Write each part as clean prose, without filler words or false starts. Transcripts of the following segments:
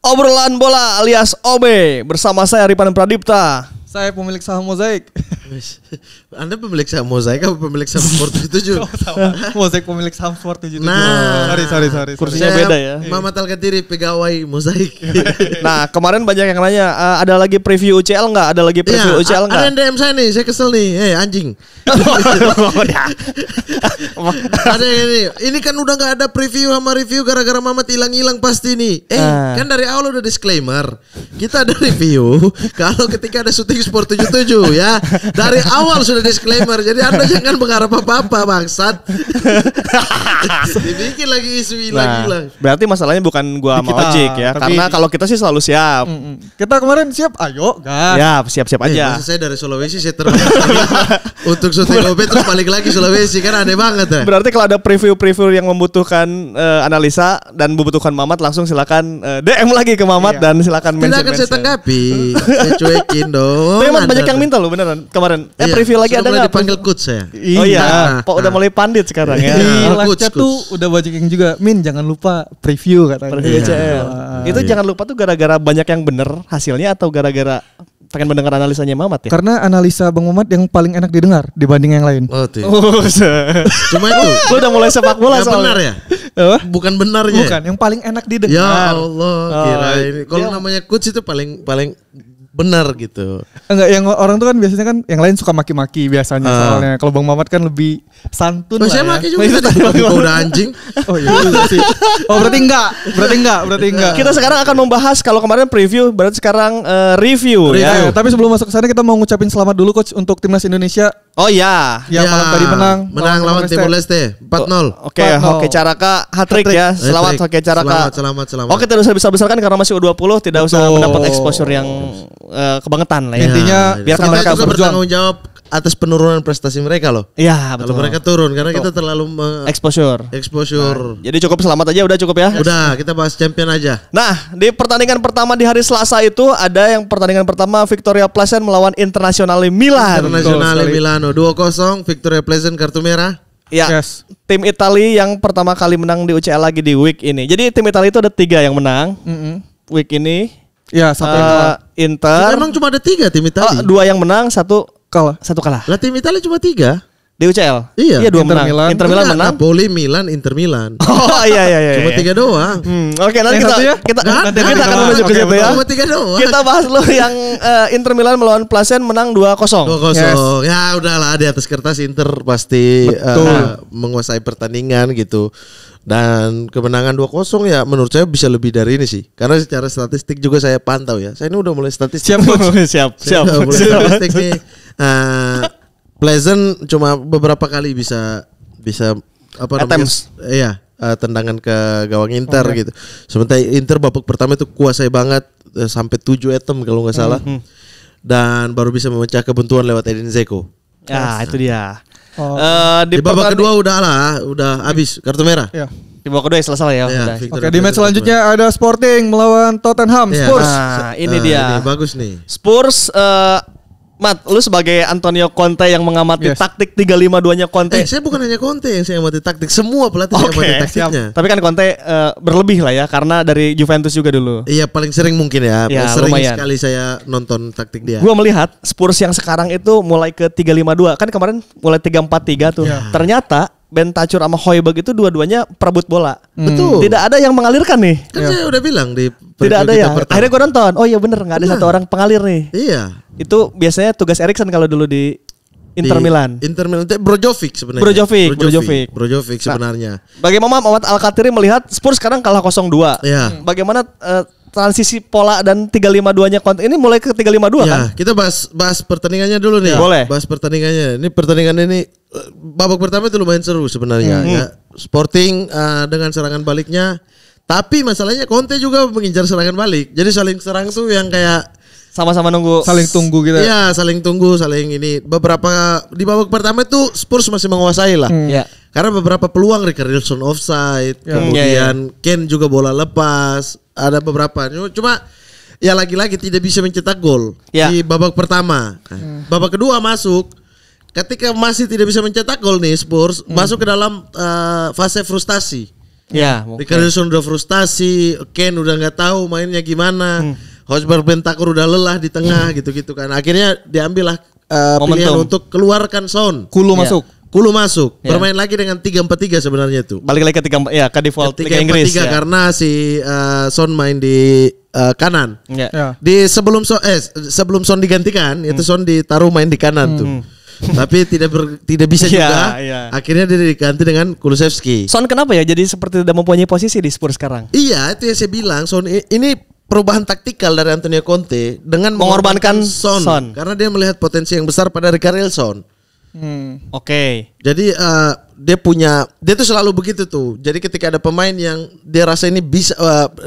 Obrolan Bola alias OB bersama saya Ripan Pradipta. Saya pemilik saham Mozaik. Anda pemilik saham Mozaik atau pemilik saham Sport 77? Mozaik pemilik saham Sport 77. Nah, sorry. Kursinya beda ya. Mamat Al-Qadiri pegawai Mozaik. Nah, kemarin banyak yang nanya, ada lagi preview UCL nggak? Ada lagi preview UCL nggak? Ada yang DM saya nih, saya kesel nih. Anjing. Ada yang ini kan udah nggak ada preview sama review gara-gara Mamat hilang-hilang pasti nih. Kan dari awal udah disclaimer. Kita ada review kalau ketika ada syuting Sport 77 ya. Dari awal sudah disclaimer. Jadi Anda jangan mengharap apa-apa bangsat. Dibikin lagi isu hilang-hilang. Berarti masalahnya bukan gua sama Ojek ya. Karena kalau kita sih selalu siap. Kita kemarin siap, ayo gas. Ya, siap-siap aja. Saya dari Sulawesi saya terbang untuk syuting OB terus balik lagi Sulawesi, kan aneh banget ya. Berarti kalau ada preview-preview yang membutuhkan analisa dan membutuhkan Mamat, langsung silakan DM lagi ke Mamat dan silakan mention. Tidak akan saya tanggapi. Saya cuekin dong. Tapi Mamat banyak yang minta loh beneran kemarin. Preview lagi ada nggak? Dipanggil coach saya. Oh iya, Pak udah mulai pandit sekarang ya. Di live chat tuh udah banyak yang juga, Min jangan lupa preview katanya. Preview UCL. Itu jangan lupa tuh gara-gara banyak yang bener hasilnya atau gara-gara pengen mendengar analisanya Mamat ya? Karena analisa Bang Mamat yang paling enak didengar dibanding yang lain. Oh tuh. Cuma itu. Lu udah mulai sepak bola soalnya. Benar ya? Bukan benarnya. Bukan, yang paling enak didengar. Ya Allah, kira ini. Kalau namanya coach itu paling benar gitu. Enggak, yang orang tuh kan biasanya kan yang lain suka maki-maki biasanya soalnya. Kalau Bang Mamat kan lebih santun lah. Saya maki juga tadi udah anjing. Oh iya sih. Oh berarti enggak. Kita sekarang akan membahas, kalau kemarin preview, berarti sekarang review ya. Tapi sebelum masuk ke sana kita mau ngucapin selamat dulu coach untuk timnas Indonesia. Oh iya. Yang malam tadi menang lawan Timor Leste 4-0. Oke, Hoki Caraka hat-trick ya. Selamat Hoki Caraka. Selamat. Oke, tidak usah besar-besarkan karena masih U20, tidak usah mendapat exposure yang kebangetan lah ya. Intinya biar mereka juga bertanggung jawab atas penurunan prestasi mereka loh. Iya, betul. Kalau mereka turun karena kita terlalu exposure. Jadi cukup selamat aja, udah cukup ya. Udah, kita bahas champion aja. Nah, di pertandingan pertama di hari Selasa itu ada yang pertandingan pertama Victoria Pleasant melawan Internazionale Milan. Internazionale Milano 2-0 Victoria Pleasant kartu merah. Ya, tim Italia yang pertama kali menang di UCL lagi di week ini. Jadi tim Italia itu ada 3 yang menang week ini. Ya, satu Inter. Memang cuma ada 3 tim Italia. 2 yang menang, 1 kalah. Lah tim Italia cuma 3 di UCL. Iya, 2 menang. Inter Milan menang. Napoli, Milan, Inter Milan. Oh iya. Cuma 3 doang. Oke, nanti kita akan menuju ke situ ya. Cuma 3 doang. Kita bahas lo yang Inter Milan melawan Pleasant menang 2-0. 2-0. Ya udahlah, di atas kertas Inter pasti menguasai pertandingan gitu. Dan kemenangan 2-0 ya menurut saya bisa lebih dari ini sih. Karena secara statistik juga saya pantau ya. Saya ini udah mulai statistik. Siap. Statistik nih. Pleasant cuma beberapa kali bisa apa namanya? Tendangan ke gawang Inter gitu. Sementara Inter babak pertama itu kuasai banget sampai 7 item kalau nggak salah. Dan baru bisa memecah kebuntuan lewat Edin Dzeko. Ya, itu dia. Di babak kedua udah habis kartu merah. Iya. Di babak kedua selesai ya. Oke, di match selanjutnya ada Sporting melawan Tottenham Spurs. Nah, ini dia. Ini bagus nih. Spurs Mat, lu sebagai Antonio Conte yang mengamati taktik 3-5-2-nya Conte. Saya bukan hanya Conte yang saya amati taktik, semua pelatih yang amati taktiknya. Tapi kan Conte berlebih lah ya karena dari Juventus juga dulu. Iya, paling sering mungkin ya. Sering lumayan. Sekali saya nonton taktik dia. Gua melihat Spurs yang sekarang itu mulai ke 3-5-2. Kan kemarin mulai 3-4-3 tuh. Ternyata Ben Tacur sama Højbjerg itu dua-duanya perebut bola. Betul. Tidak ada yang mengalirkan nih. Kan saya udah bilang di tidak ada ya. Akhirnya gue nonton. Oh iya bener, nggak ada satu orang pengalir nih. Iya. Itu biasanya tugas Eriksen kalau dulu di Inter Milan. Inter Milan itu Brozovic sebenarnya. Brozovic sebenarnya. Bagaimana Mamat Al-Qadiri melihat Spurs sekarang kalah 0-2. Iya. Bagaimana transisi pola dan 3-5-2-nya Conte ini mulai ke 3-5-2 kan? Kita bahas pertandingannya dulu nih. Boleh. Bahas pertandingannya. Ini pertandingan ini babak pertama itu lumayan seru sebenarnya ya. Sporting dengan serangan baliknya. Tapi masalahnya Conte juga mengincar serangan balik. Jadi saling serang tuh yang kayak sama-sama nunggu, saling tunggu gitu. Iya, saling tunggu, saling ini. Beberapa di babak pertama itu Spurs masih menguasai lah. Karena beberapa peluang Richarlison offside, kemudian Kane juga bola lepas, ada beberapa. Cuma ya lagi-lagi tidak bisa mencetak gol di babak pertama. Babak kedua masuk. Ketika masih tidak bisa mencetak gol nih Spurs masuk ke dalam fase frustasi. Ya, Richarlison udah frustasi, Ken udah nggak tahu mainnya gimana. Hojberg Bentancur udah lelah di tengah gitu-gitu kan. Akhirnya diambillah pilihan untuk keluarkan Son. Kulu masuk. Kulu masuk. Bermain lagi dengan 3-4-3 sebenarnya itu. Balik lagi ke 3 ya ke default 3-4-3 Liga Inggris ya. karena si Son main di kanan. Ya. Di sebelum Son digantikan itu Son ditaruh main di kanan tuh. Tapi tidak bisa juga. Akhirnya dia diganti dengan Kulusevski. Son kenapa ya jadi seperti tidak mempunyai posisi di Spurs sekarang? Iya, itu yang saya bilang. Son ini perubahan taktikal dari Antonio Conte dengan mengorbankan Son karena dia melihat potensi yang besar pada Richarlison. Oke. Jadi dia tuh selalu begitu tuh. Jadi ketika ada pemain yang dia rasa ini bisa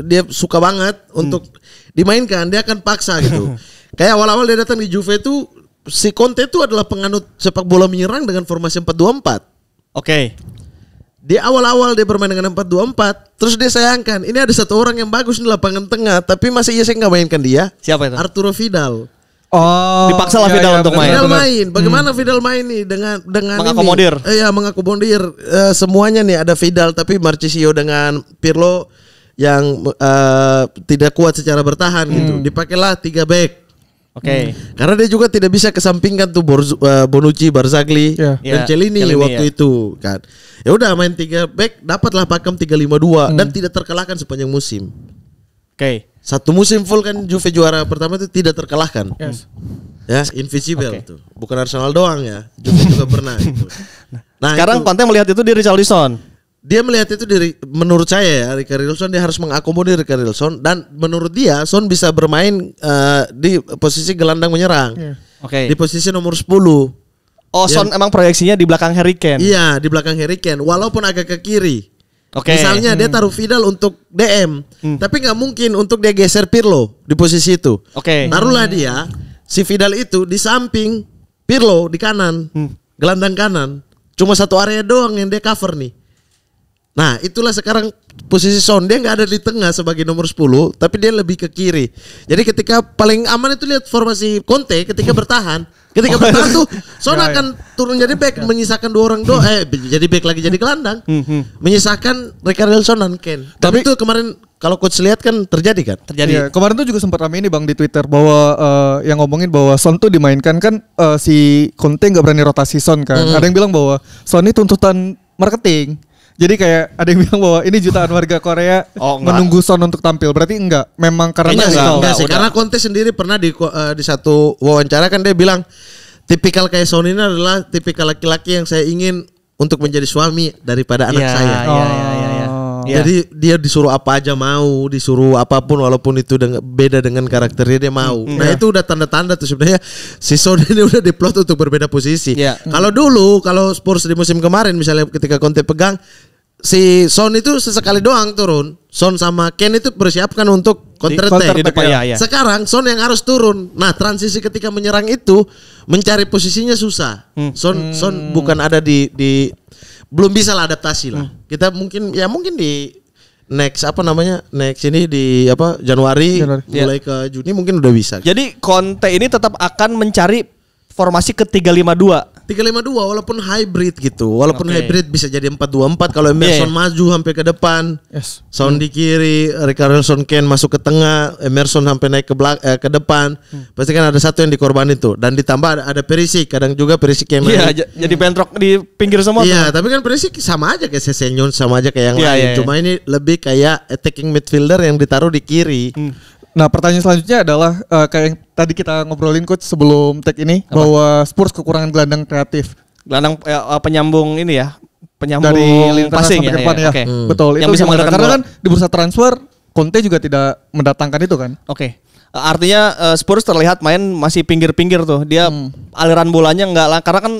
dia suka banget untuk dimainkan, dia akan paksa gitu. Kayak awal-awal dia datang di Juve itu si Conte itu adalah penganut sepak bola menyerang dengan formasi 4-2-4. Oke. Di awal-awal dia bermain dengan 4-2-4, terus dia sayangkan ini ada satu orang yang bagus di lapangan tengah, tapi masa iya saya nggak mainkan dia? Siapa itu? Arturo Vidal. Oh, dipaksa lah Vidal untuk main. Vidal main. Bagaimana Vidal main nih dengan mengakomodir. Iya, mengakomodir semuanya nih ada Vidal, tapi Marchisio dengan Pirlo yang tidak kuat secara bertahan gitu. Dipakailah 3 back. Oke. Karena dia juga tidak bisa kesampingkan tuh Bonucci, Barzagli, dan Chiellini waktu itu kan. Ya udah main 3 back, dapatlah pakem 3-5-2 dan tidak terkalahkan sepanjang musim. Oke. Satu musim full kan Juve juara pertama itu tidak terkalahkan. Ya, invisible tuh. Bukan Arsenal doang ya. Juve juga pernah gitu. Nah, sekarang Conte melihat itu di Richarlison. Dia melihat itu menurut saya ya, Richarlison dia harus mengakomodir Richarlison dan menurut dia Son bisa bermain di posisi gelandang menyerang. Oke. Di posisi nomor 10. Son emang proyeksinya di belakang Harry Kane. Iya, di belakang Harry Kane walaupun agak ke kiri. Misalnya dia taruh Vidal untuk DM, tapi nggak mungkin untuk dia geser Pirlo di posisi itu. Taruhlah dia si Vidal itu di samping Pirlo di kanan, gelandang kanan. Cuma satu area doang yang dia cover nih. Nah, itulah sekarang posisi Son, dia nggak ada di tengah sebagai nomor 10, tapi dia lebih ke kiri. Jadi ketika paling aman itu lihat formasi Conte ketika bertahan. Ketika bertahan tuh Son akan turun jadi back, menyisakan 2 orang jadi back lagi jadi gelandang. Menyisakan Richarlison dan Kane. Tapi itu kemarin kalau coach lihat kan terjadi kan? Terjadi. Ya, kemarin tuh juga sempat ramai ini Bang di Twitter bahwa yang ngomongin bahwa Son tuh dimainkan kan si Conte nggak berani rotasi Son kan. Ada yang bilang bahwa Son ini tuntutan marketing. Jadi kayak ada yang bilang bahwa ini jutaan warga Korea menunggu Son untuk tampil. Berarti enggak, memang karena enggak sih. Karena Conte sendiri pernah di satu wawancara kan dia bilang tipikal kayak Son ini adalah tipikal laki-laki yang saya ingin untuk menjadi suami daripada anak saya. Jadi dia disuruh apa aja mau, disuruh apapun walaupun itu beda dengan karakternya dia mau. Nah itu udah tanda-tanda tuh sebenarnya si Son ini udah diplot untuk berbeda posisi. Kalau Spurs di musim kemarin misalnya ketika Conte pegang, si Son itu sesekali doang turun. Son sama Kane itu persiapkan untuk counter attack. Sekarang Son yang harus turun. Nah transisi ketika menyerang itu mencari posisinya susah. Son bukan ada di belum bisa lah adaptasi lah. Kita mungkin di next ini di Januari. Mulai ke Juni mungkin udah bisa. Jadi Conte ini tetap akan mencari formasi ke 3-5-2. 3-5-2 walaupun hybrid gitu. Walaupun hybrid bisa jadi 4-2-4 kalau Emerson maju sampai ke depan. Son di kiri, Richarlison Kane masuk ke tengah, Emerson sampai naik ke depan. Pasti kan ada satu yang dikorbanin tuh. Dan ditambah ada Perisic, kadang juga Perisic yang main. Jadi bentrok di pinggir semua. Iya, tapi kan Perisic sama aja kayak Sessegnon, sama aja kayak yang lain. Cuma ini lebih kayak attacking midfielder yang ditaruh di kiri. Nah pertanyaan selanjutnya adalah kayak yang tadi kita ngobrolin coach sebelum tag ini bahwa Spurs kekurangan gelandang kreatif. Gelandang penyambung ini ya, penyambung dari lintasan passing sampai ke depan ya. Betul. Yang itu bisa menggerakkan karena kan di bursa transfer Conte juga tidak mendatangkan itu kan. Artinya Spurs terlihat main masih pinggir-pinggir tuh. Dia aliran bolanya enggak lah karena kan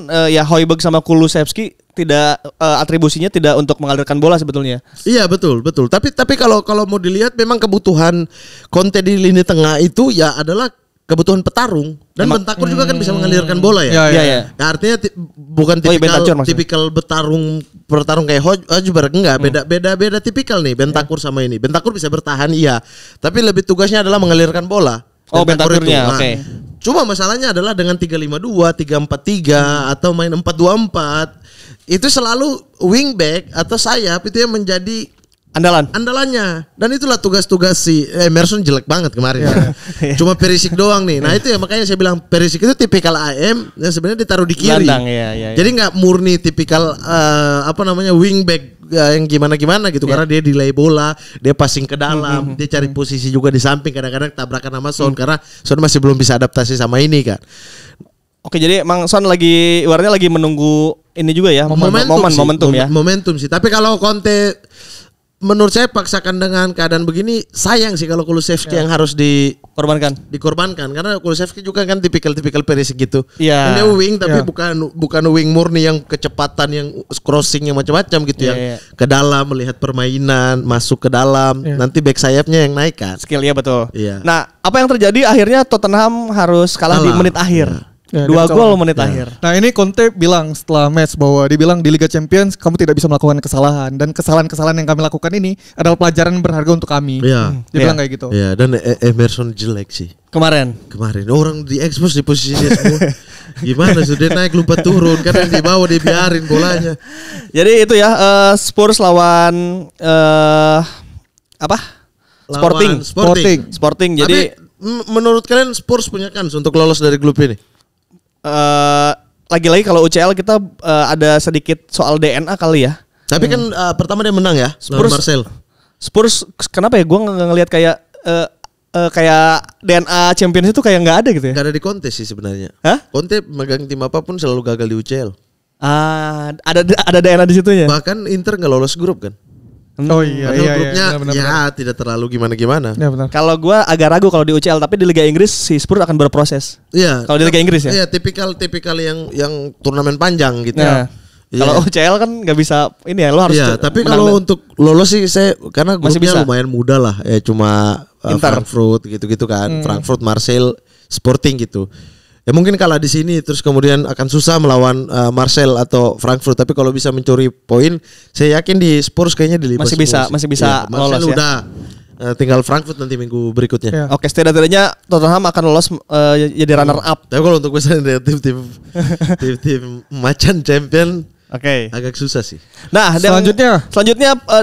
Hojbjerg sama Kulusevski tidak atribusinya tidak untuk mengalirkan bola sebetulnya. Iya betul. Tapi kalau mau dilihat memang kebutuhan Conte di lini tengah itu ya adalah kebutuhan petarung dan Bentancur juga kan bisa mengalirkan bola ya. Iya. Nah, artinya bukan tipikal bertarung kayak Hojbjerg enggak, beda tipikal nih Bentancur sama ini. Bentancur bisa bertahan iya, tapi lebih tugasnya adalah mengalirkan bola. Bentancurnya Cuma masalahnya adalah dengan 3-5-2, 3-4-3 atau main 4-2-4 itu selalu wingback atau sayap itu yang menjadi andalannya. Dan itulah tugas-tugas si Emerson jelek banget kemarin. Cuma Perisic doang nih. Nah itu ya makanya saya bilang Perisic itu tipikal AM yang sebenarnya ditaruh di kiri. Gelandang, ya. Jadi nggak murni tipikal wingback yang gimana gitu karena dia delay bola, dia passing ke dalam, dia cari posisi juga di samping, kadang-kadang tabrakan sama Son karena Son masih belum bisa adaptasi sama ini kan. Oke, jadi emang Son ibaratnya lagi menunggu ini juga ya, momentum sih. Tapi kalau Conte menurut saya paksakan dengan keadaan begini, sayang sih kalau Kulusevski yang harus dikorbankan karena Kulusevski juga kan tipikal Perisic gitu. Dia wing tapi bukan wing murni yang kecepatan yang crossing yang macam-macam gitu yang ke dalam melihat permainan, masuk ke dalam, nanti back sayapnya yang naik kan. Skillnya betul. Nah, apa yang terjadi akhirnya Tottenham harus kalah di menit akhir. 2 gol menit akhir. Nah ini Conte bilang setelah match bahwa dia bilang di Liga Champions kamu tidak bisa melakukan kesalahan dan kesalahan-kesalahan yang kami lakukan ini adalah pelajaran berharga untuk kami. Dia bilang kayak gitu. Iya, dan Emerson jelek sih. Kemarin orang diekspos di posisi dia semua. Gimana sudah naik lupa turun kan yang dibawa dibiarin bolanya. Jadi itu ya Spurs lawan Sporting. Jadi menurut kalian Spurs punya kans untuk lolos dari grup ini? Lagi-lagi kalau UCL kita ada sedikit soal DNA kali ya. Tapi kan pertama dia menang ya, Marcel. Spurs kenapa ya? Gue ngelihat kayak DNA Champions itu kayak nggak ada gitu ya. Gak ada di Conte sih sebenarnya. Conte megang tim apapun selalu gagal di UCL. Ada DNA di situ ya. Bahkan Inter nggak lolos grup kan. Oh iya, grupnya benar. Tidak terlalu gimana. Ya, kalau gue agak ragu kalau di UCL, tapi di Liga Inggris si Spurs akan berproses. Iya. Kalau di Liga Inggris ya. Iya, tipikal yang turnamen panjang gitu. Ya. Kalau UCL kan nggak bisa ini ya, lo harus. Iya, tapi kalau untuk lolos sih saya karena grupnya lumayan mudah lah, ya cuma Frankfurt gitu-gitu kan, Frankfurt, Marseille, Sporting gitu. Ya mungkin kalah di sini terus kemudian akan susah melawan Marseille atau Frankfurt, tapi kalau bisa mencuri poin, saya yakin di Spurs kayaknya di masih bisa lolos ya. Udah tinggal Frankfurt nanti minggu berikutnya. Ya. Oke, setidaknya Tottenham akan lolos jadi runner up. Tapi kalau untuk misalnya tim macan champion agak susah sih. Nah, selanjutnya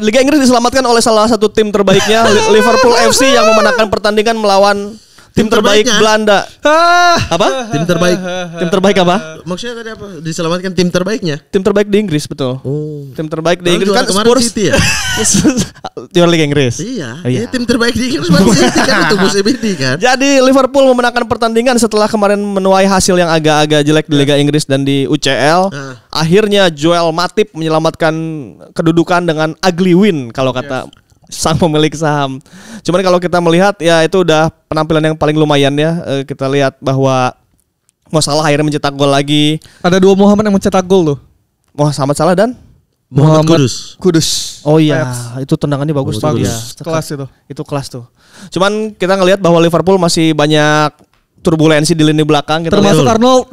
Liga Inggris diselamatkan oleh salah satu tim terbaiknya Liverpool FC yang memenangkan pertandingan melawan tim terbaik Belanda. Apa? Tim terbaik. Tim terbaik apa? Maksudnya tadi apa? Diselamatkan tim terbaiknya? Tim terbaik di Inggris, betul. Tim terbaik di Inggris kan Spurs City ya? Juara Liga Inggris. Iya. Tim terbaik di Inggris City kan untuk musim ini kan. Jadi Liverpool memenangkan pertandingan setelah kemarin menuai hasil yang agak-agak jelek di Liga Inggris dan di UCL. Akhirnya Joel Matip menyelamatkan kedudukan dengan ugly win kalau kata sang pemilik saham. Cuman kalau kita melihat ya itu udah penampilan yang paling lumayan ya. Kita lihat bahwa Mo Salah akhirnya mencetak gol lagi. Ada 2 Muhammad yang mencetak gol loh. Muhammad Salah dan Muhammad Kudus. Oh iya, itu tendangannya bagus tuh ya. Kelas itu. Itu kelas tuh. Cuman kita ngelihat bahwa Liverpool masih banyak turbulensi di lini belakang. Termasuk Arnold.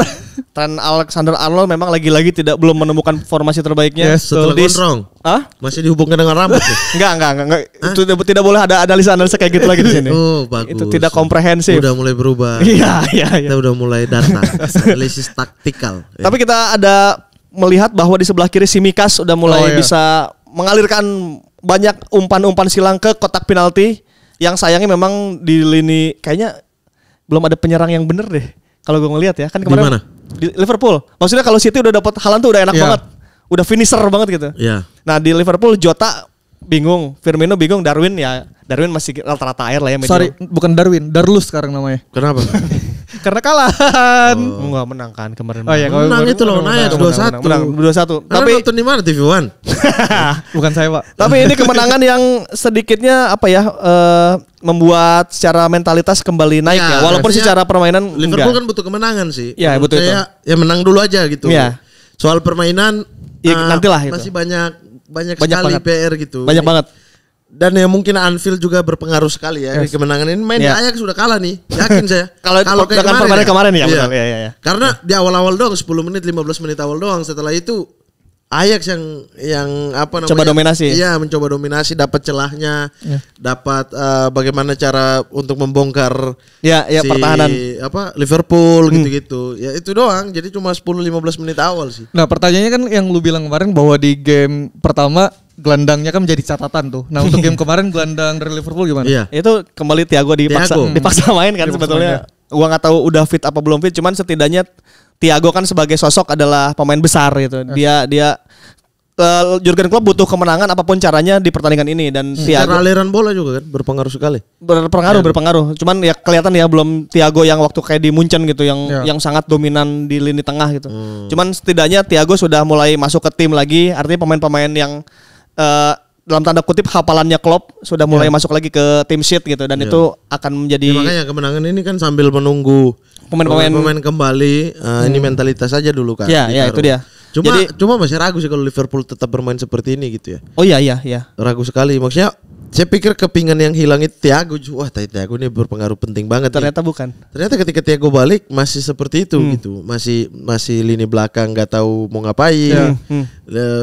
Trent Alexander-Arnold memang lagi-lagi belum menemukan formasi terbaiknya. Setelah gondrong. Masih dihubungkan dengan rambut. Enggak. Itu tidak boleh ada analisa kayak gitu lagi di sini. Oh, bagus. Itu tidak komprehensif. Udah mulai berubah. Iya. Kita udah mulai data, analisis taktikal. Tapi kita ada melihat bahwa di sebelah kiri Simikas udah mulai bisa mengalirkan banyak umpan-umpan silang ke kotak penalti. Yang sayangnya memang di lini kayaknya belum ada penyerang yang bener deh. Kalau gue ngelihat ya kan kemarin. Di mana? Di Liverpool. Maksudnya kalau City udah dapat Haaland tuh udah enak banget. Udah finisher banget gitu. Nah di Liverpool Jota bingung, Firmino bingung, Darwin masih rata-rata air lah ya. Sorry, bukan Darwin, Darlus sekarang namanya. Kenapa? Karena kalahan. Enggak menang kan kemarin. Oh iya, menang itu loh, naik 2-1. Menang 2-1. Tapi nonton di mana TV One? Bukan saya, Pak. Tapi ini kemenangan yang sedikitnya membuat secara mentalitas kembali naik ya. Walaupun secara permainan Liverpool kan butuh kemenangan sih. Iya, betul itu. Ya menang dulu aja gitu. Soal permainan nantilah itu. Masih banyak sekali banget. PR gitu. Banyak banget. Dan ya mungkin Anfield juga berpengaruh sekali ya di kemenangan ini. Main di Ajax sudah kalah nih, yakin saya. Kalau kayak kemarin ya. Betul. Iya. Karena di awal-awal doang 10 menit 15 menit awal doang, setelah itu Ajax yang coba dominasi. Iya, mencoba dominasi, dapat celahnya, dapat bagaimana cara untuk membongkar pertahanan Liverpool gitu-gitu. Ya itu doang. Jadi cuma 10-15 menit awal sih. Nah, pertanyaannya kan yang lu bilang kemarin bahwa di game pertama gelandangnya kan menjadi catatan tuh. Nah untuk game kemarin gelandang dari Liverpool gimana? Iya. Itu kembali Thiago dipaksa main kan sebetulnya. Gua nggak tahu udah fit apa belum fit, cuman setidaknya Thiago kan sebagai sosok adalah pemain besar gitu. Dia Jurgen Klopp butuh kemenangan apapun caranya di pertandingan ini dan Thiago aliran bola juga kan berpengaruh sekali. Berpengaruh. Cuman ya kelihatan ya belum Thiago yang waktu kayak di Munchen gitu yang sangat dominan di lini tengah gitu. Cuman setidaknya Thiago sudah mulai masuk ke tim lagi, artinya pemain-pemain yang dalam tanda kutip hafalannya Klopp sudah mulai masuk lagi ke tim sheet gitu dan itu akan menjadi makanya kemenangan ini kan sambil menunggu pemain kembali ini mentalitas aja dulu kan. Iya, itu dia. Cuma masih ragu sih kalau Liverpool tetap bermain seperti ini gitu ya. Oh iya. Ragu sekali. Maksudnya saya pikir kepingan yang hilang itu Thiago. Wah, Thiago ini berpengaruh penting banget. Ternyata bukan. Ternyata ketika Thiago balik masih seperti itu gitu. Masih lini belakang nggak tahu mau ngapain.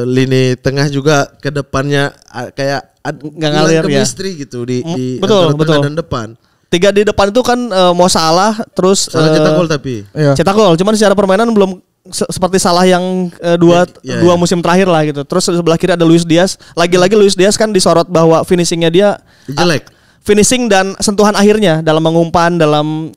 Lini tengah juga ke depannya kayak nggak ngalir ya. Chemistry gitu di betul. tengah dan depan. 3 di depan itu kan mau Salah terus cetak gol tapi. Cetak gol. Cuman secara permainan belum seperti Salah yang dua musim terakhir lah gitu. Terus sebelah kiri ada Luis Diaz. Lagi-lagi Luis Diaz kan disorot bahwa finishingnya dia jelek. Finishing dan sentuhan akhirnya dalam mengumpan, dalam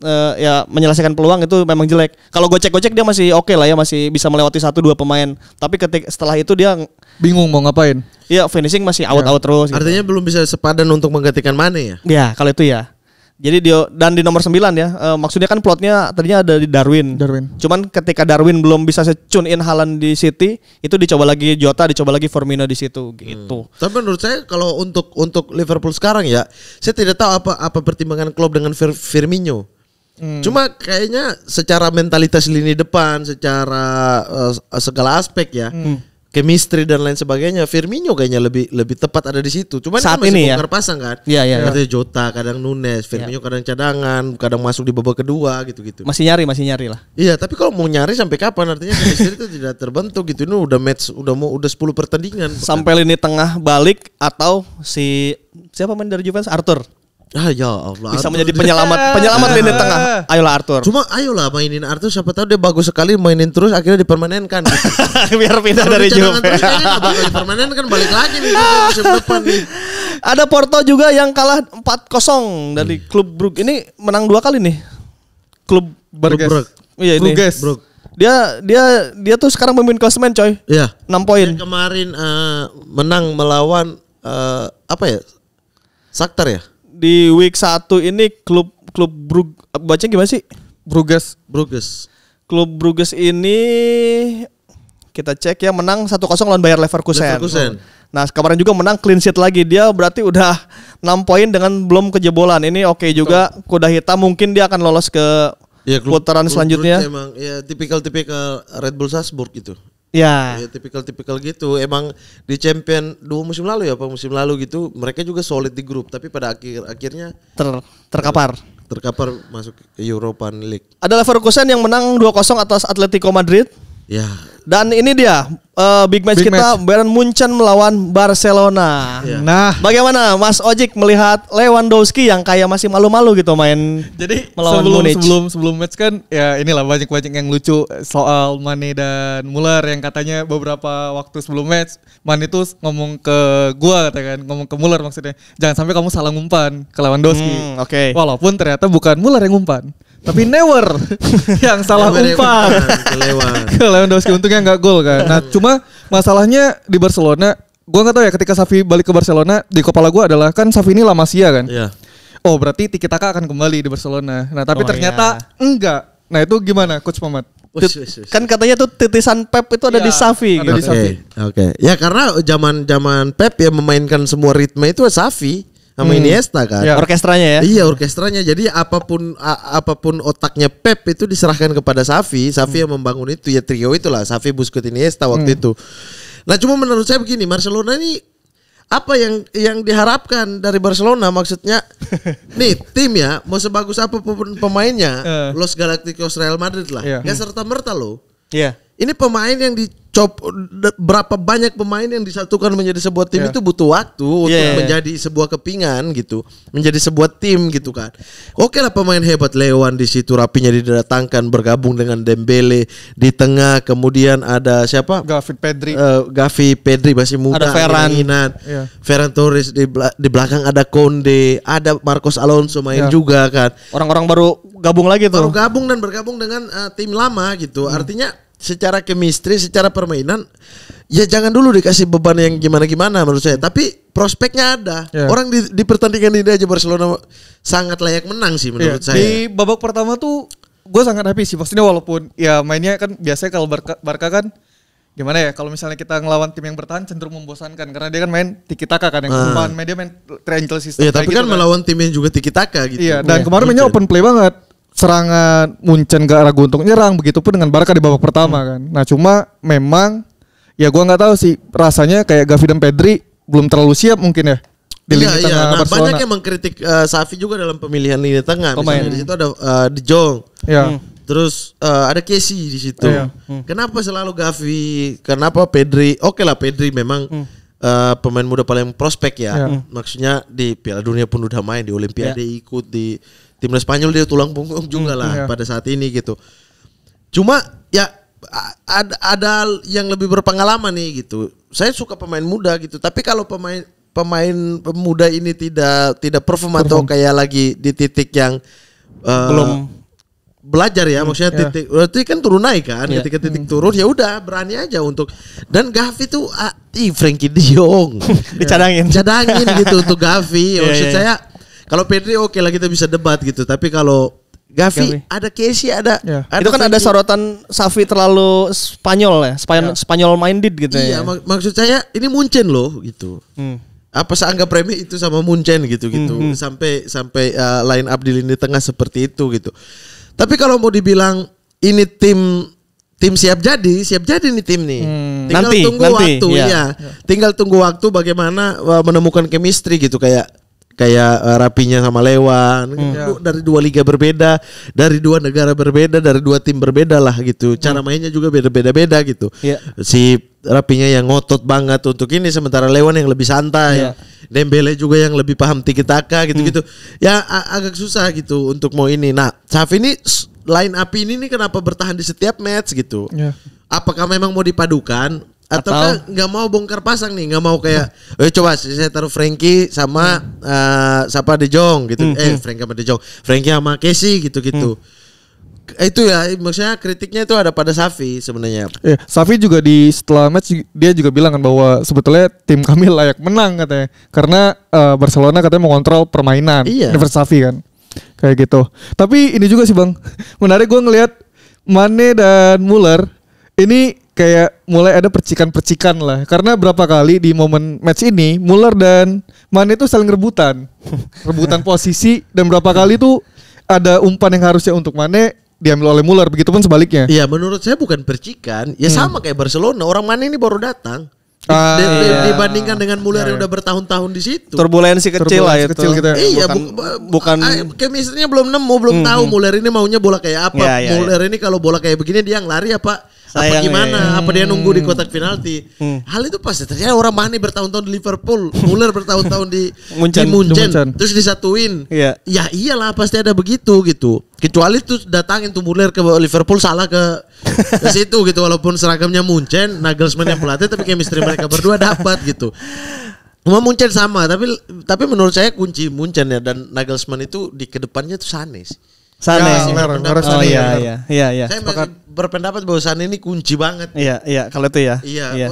menyelesaikan peluang itu memang jelek. Kalau gocek-gocek dia masih oke lah ya, masih bisa melewati 1-2 pemain. Tapi setelah itu dia bingung mau ngapain. Iya, finishing masih out-out terus. Artinya gitu. Belum bisa sepadan untuk menggantikan Mane ya? Ya, kalau itu ya. Jadi dia dan di nomor 9 ya, maksudnya kan plotnya tadinya ada di Darwin. Cuman ketika Darwin belum bisa tune in Haaland di City, itu dicoba lagi Jota, dicoba lagi Firmino di situ gitu. Tapi menurut saya kalau untuk Liverpool sekarang ya, saya tidak tahu apa pertimbangan Klopp dengan Firmino. Cuma kayaknya secara mentalitas lini depan, secara segala aspek ya. Chemistry dan lain sebagainya, Firmino kayaknya lebih tepat ada di situ. Cuman saat kan masih ini bongkar pasang kan. Iya. Artinya Jota, kadang Nunes, Firmino kadang cadangan, kadang masuk di babak kedua gitu-gitu. Masih nyari lah. Iya, tapi kalau mau nyari sampai kapan? Artinya chemistry itu tidak terbentuk gitu. Ini udah match, udah 10 pertandingan. Sampai lini tengah balik atau siapa main dari Juventus? Arthur. Ya Allah. Bisa menjadi penyelamat lini tengah. Ayolah Arthur. Ayolah mainin Arthur, siapa tahu dia bagus sekali mainin terus akhirnya dipermanenkan. Gitu. Biar pindah dari Juve. Terus kayaknya enggak bakal dipermanenkan, balik lagi nih musim depan nih. Ada Porto juga yang kalah 4-0 dari klub Brugge. Ini menang 2 kali nih. Klub Brugge. Iya ini. Dia tuh sekarang memimpin klasemen coy. Iya. 6 poin. Yang kemarin menang melawan Shakhtar ya? Di week 1 ini klub Brugge, baca gimana sih? Brugge. Klub Brugge ini kita cek ya, menang 1-0 lawan Bayer Leverkusen. Nah, kemarin juga menang clean sheet lagi. Dia berarti udah 6 poin dengan belum kejebolan. Ini oke juga. Kuda hitam mungkin dia akan lolos ke putaran selanjutnya. Emang ya tipikal Red Bull Salzburg gitu. Ya tipikal gitu. Emang di Champion 2 musim lalu gitu mereka juga solid di grup, tapi pada akhirnya terkapar masuk ke Europa League. Ada Leverkusen yang menang 2-0 atas Atletico Madrid. Ya. Dan ini dia big match kita, Bayern Munchen melawan Barcelona. Ya. Nah, bagaimana Mas Ojik melihat Lewandowski yang kayak masih malu-malu gitu main? Jadi melawan Munich. sebelum match kan ya inilah banyak yang lucu soal Mane dan Muller yang katanya beberapa waktu sebelum match Mane itu ngomong ke ngomong ke Muller maksudnya, jangan sampai kamu salah ngumpan ke Lewandowski. Oke. Walaupun ternyata bukan Muller yang ngumpan, tapi Neuer yang salah umpan ke Lewandowski, untungnya nggak gol kan. Nah cuma masalahnya di Barcelona, gue nggak tahu ya, ketika Xavi balik ke Barcelona, di kepala gue adalah kan Xavi ini La Masia kan. Iya. Oh berarti Tiki Taka akan kembali di Barcelona. Nah tapi ternyata enggak. Nah itu gimana Coach Mamat? Kan katanya tuh titisan Pep itu ada di Xavi. Oke. Ya karena zaman Pep ya memainkan semua ritme itu Xavi sama Iniesta kan. Ya. Orkestranya ya. Iya, orkestranya. Jadi apapun otaknya Pep itu diserahkan kepada Xavi. Xavi yang membangun itu ya, trio itulah Xavi, Busquets, Iniesta waktu itu. Nah, cuma menurut saya begini, Barcelona ini apa yang diharapkan dari Barcelona, maksudnya nih tim ya mau sebagus apapun pemainnya, Los Galacticos Real Madrid lah. Enggak serta-merta loh. Iya. Ini pemain yang berapa banyak pemain yang disatukan menjadi sebuah tim itu butuh waktu untuk menjadi sebuah kepingan gitu, menjadi sebuah tim gitu kan. Oke lah pemain hebat Lewan di situ, Rapinya didatangkan bergabung dengan Dembele di tengah, kemudian ada siapa? Gavi Pedri masih muda, ada Ferran, Ferran Torres di belakang ada Konde, ada Marcos Alonso main juga kan. Orang-orang baru gabung lagi tuh. Baru gabung dan bergabung dengan tim lama gitu. Artinya secara chemistry, secara permainan, ya jangan dulu dikasih beban yang gimana-gimana menurut saya. Tapi prospeknya ada. Orang di pertandingan ini aja Barcelona sangat layak menang sih menurut saya. Di babak pertama tuh gue sangat happy sih. Maksudnya walaupun ya mainnya kan biasanya kalau Barca kan gimana ya, kalau misalnya kita ngelawan tim yang bertahan cenderung membosankan karena dia kan main tiki taka kan, yang dia main triangle system. Iya, tapi kan melawan tim yang juga tiki taka gitu. Iya, dan kemarin mainnya open play banget. Serangan Munchen gak ragu untuk nyerang, begitupun dengan Barca di babak pertama kan. Nah cuma memang ya gue nggak tahu sih, rasanya kayak Gavi dan Pedri belum terlalu siap mungkin ya di lini tengah Barcelona. Banyak yang mengkritik Xavi juga dalam pemilihan lini tengah. Misalnya di situ ada De Jong, terus ada Kessie di situ. Kenapa selalu Gavi? Kenapa Pedri? Oke lah Pedri memang pemain muda paling prospek ya. Maksudnya di Piala Dunia pun udah main, di Olimpiade ikut, di timnas Spanyol dia tulang punggung juga lah pada saat ini gitu. Cuma ya ada yang lebih berpengalaman nih gitu. Saya suka pemain muda gitu. Tapi kalau pemain muda ini tidak perform atau kayak lagi di titik yang belum belajar ya, maksudnya titik berarti kan turun naik kan. Ketika titik turun ya udah berani aja untuk, dan Gavi tuh Frenkie de Jong dicadangin gitu untuk Gavi. Maksud saya kalau Pedri oke lah kita bisa debat gitu, tapi kalau Gavi ada Kessie ada itu kan ada sorotan Xavi terlalu Spanyol ya, Spanyol minded gitu ya. Maksud saya ini Munchen loh gitu. Apa seanggap remeh itu sama Munchen gitu sampai line up di lini tengah seperti itu gitu. Tapi kalau mau dibilang ini tim siap jadi nih tim nih. Tinggal tunggu waktu ya. Tinggal tunggu waktu bagaimana menemukan chemistry gitu, kayak Rapinya sama Lewan, dari dua liga berbeda, dari dua negara berbeda, dari dua tim berbeda lah gitu. Cara mainnya juga beda-beda gitu. Si Rapinya yang ngotot banget untuk ini, sementara Lewan yang lebih santai. Dembele juga yang lebih paham tiki taka gitu-gitu. Ya agak susah gitu untuk mau ini. Nah, Xavi ini line up ini nih kenapa bertahan di setiap match gitu? Apakah memang mau dipadukan? Atau nggak mau bongkar pasang nih, nggak mau kayak coba saya taruh Frenkie sama siapa De Jong gitu, Frenkie sama De Jong, Frenkie sama Kessie gitu. Itu ya maksudnya kritiknya itu ada pada Xavi sebenarnya. Xavi juga setelah match dia juga bilang kan bahwa sebetulnya tim kami layak menang katanya, karena Barcelona katanya mengontrol permainan. Versi Xavi kan kayak gitu. Tapi ini juga sih Bang, menarik gue ngelihat Mane dan Muller ini kayak mulai ada percikan-percikan lah. Karena berapa kali di momen match ini Muller dan Mane itu saling rebutan posisi, dan berapa kali tuh ada umpan yang harusnya untuk Mane diambil oleh Muller, begitupun sebaliknya. Iya, menurut saya bukan percikan, ya sama kayak Barcelona. Orang Mane ini baru datang. Dibandingkan dengan Muller yang udah bertahun-tahun di situ. Turbulensi kecil lah itu. Gitu ya. Iya, bukan chemistry-nya belum nemu, belum tahu Muller ini maunya bola kayak apa. Muller ini kalau bola kayak begini dia yang lari apa gimana? Apa dia nunggu di kotak penalti? Hal itu pasti terjadi. Orang Mane bertahun-tahun di Liverpool, Muller bertahun-tahun di Munchen, terus disatuin. Ya iyalah pasti ada begitu gitu. Kecuali tuh datangin tuh Muller ke Liverpool salah ke situ gitu, walaupun seragamnya Munchen, Nagelsmann yang pelatih, tapi chemistry mereka berdua dapat gitu. Cuma Munchen sama, tapi menurut saya kunci Munchen ya dan Nagelsmann itu di kedepannya tuh Sané sih. Sané. Iya. Saya berpendapat bahwa Sané ini kunci banget. Iya, kalau itu ya. Iya.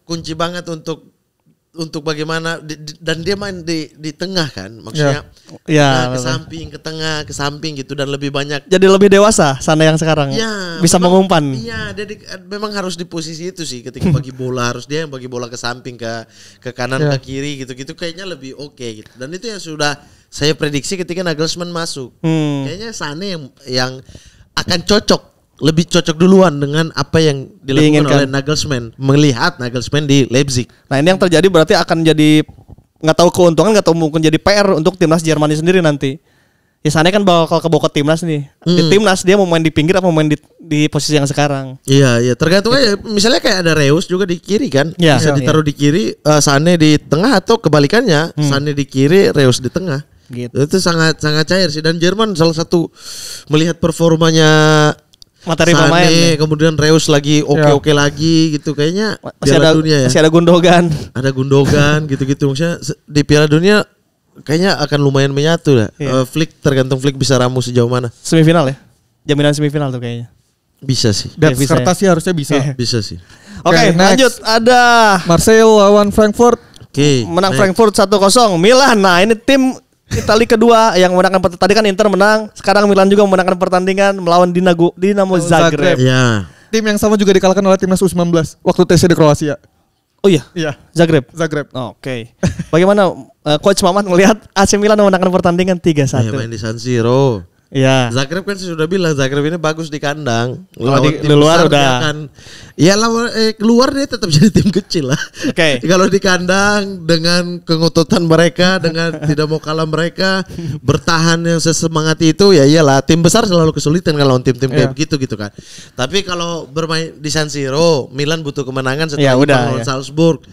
Kunci banget untuk bagaimana dan dia main di tengah kan, maksudnya ke samping, ke tengah, ke samping gitu, dan lebih banyak. Jadi lebih dewasa Sané yang sekarang. Bisa mengumpan. Iya, memang harus di posisi itu sih, ketika bagi bola harus dia yang bagi bola ke samping, ke kanan, ke kiri gitu kayaknya lebih oke gitu. Dan itu yang sudah saya prediksi ketika Nagelsmann masuk. Kayaknya Sané yang akan lebih cocok duluan dengan apa yang dilakukan oleh Nagelsmann, melihat Nagelsmann di Leipzig. Nah, ini yang terjadi berarti akan jadi nggak tahu keuntungan, nggak tahu mungkin jadi PR untuk timnas Jerman sendiri nanti. Ya Sané kan bakal kebawa ke timnas nih. Di timnas dia mau main di pinggir apa mau main di posisi yang sekarang? Iya, tergantung aja. Misalnya kayak ada Reus juga di kiri kan. Ya, bisa ditaruh di kiri, Sané di tengah atau kebalikannya, Sané di kiri, Reus di tengah. Gitu. Itu sangat cair sih, dan Jerman salah satu melihat performanya Materi Sané, pemain nih. kemudian Reus lagi oke Ya. lagi gitu kayaknya. Masih Piala ada Dunia ya. Masih ada Gundogan. Ada Gundogan gitu-gitu, maksudnya di Piala Dunia kayaknya akan lumayan menyatu lah. Iya. Flick, tergantung Flick bisa ramu sejauh mana. Semifinal ya. Jaminan semifinal tuh kayaknya. Bisa sih. Dan bisa kertas sih harusnya bisa. Bisa sih. Oke, Oke, next. lanjut ada Marseille lawan Frankfurt. Oke. menang next. Frankfurt 1-0. Milan. Nah, ini tim Italia kedua yang memenangkan tadi kan Inter menang, sekarang Milan juga memenangkan pertandingan melawan Dinamo Zagreb. Ya. Tim yang sama juga dikalahkan oleh timnas U19 waktu tes di Kroasia. Oh iya, Iya, Zagreb. Zagreb. Oke. Bagaimana Coach Mamat melihat AC Milan memenangkan pertandingan 3-1? Main di San Siro. Iya. Zagreb kan saya sudah bilang Zagreb ini bagus di kandang. Kalau di tim luar besar udah. dia akan, ya lawan keluar dia tetap jadi tim kecil lah. Oke. Kalau di kandang dengan kengototan mereka, dengan tidak mau kalah mereka, bertahan yang sesemangat itu, ya iyalah tim besar selalu kesulitan kalau lawan tim-tim kayak begitu gitu kan. Tapi kalau bermain di San Siro, Milan butuh kemenangan setelah Ya, udah, imbang lawan ya. Salzburg.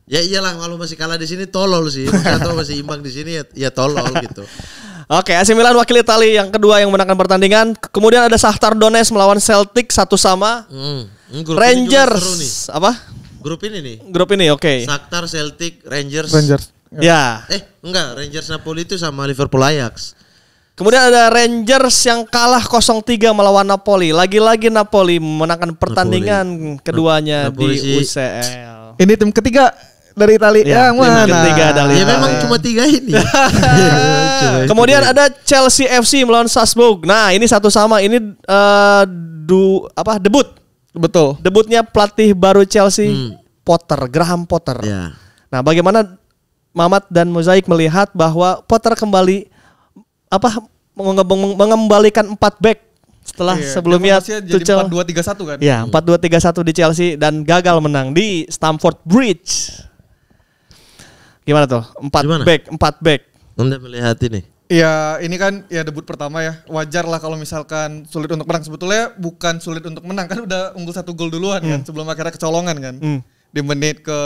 Ya iyalah, kalau masih kalah di sini tolol sih. Atau masih imbang di sini ya tolol gitu. Oke, AC Milan wakil Italia yang kedua yang memenangkan pertandingan. Kemudian ada Shakhtar Donetsk melawan Celtic 1-1. Grup ini juga seru nih. Rangers apa? Grup ini nih. Grup ini oke. Shakhtar, Celtic, Rangers. Ya. Enggak, Rangers Napoli itu sama Liverpool Ajax. Kemudian ada Rangers yang kalah 0-3 melawan Napoli. Lagi-lagi Napoli memenangkan pertandingan keduanya Napoli di sih. UCL. Ini tim ketiga dari Italia. Ya, Yang tim mana? ketiga dari Ya Italia. memang cuma 3 ini. Kemudian ada Chelsea FC melawan Salzburg. Nah, ini 1-1. Ini debut. Betul. Debutnya pelatih baru Chelsea, Graham Potter. Ya. Nah, bagaimana Mamat dan Mozaik melihat bahwa Potter kembali mengembalikan 4 back setelah sebelumnya jadi Tuchel 4-2-3-1 kan? ya 4-2-3-1 di Chelsea dan gagal menang di Stamford Bridge. Gimana tuh? 4 back. Anda melihat ini. Ya ini kan ya debut pertama ya. Wajar lah kalau misalkan sulit untuk menang. Sebetulnya bukan sulit untuk menang, kan udah unggul 1 gol duluan kan sebelum akhirnya kecolongan kan. Di menit ke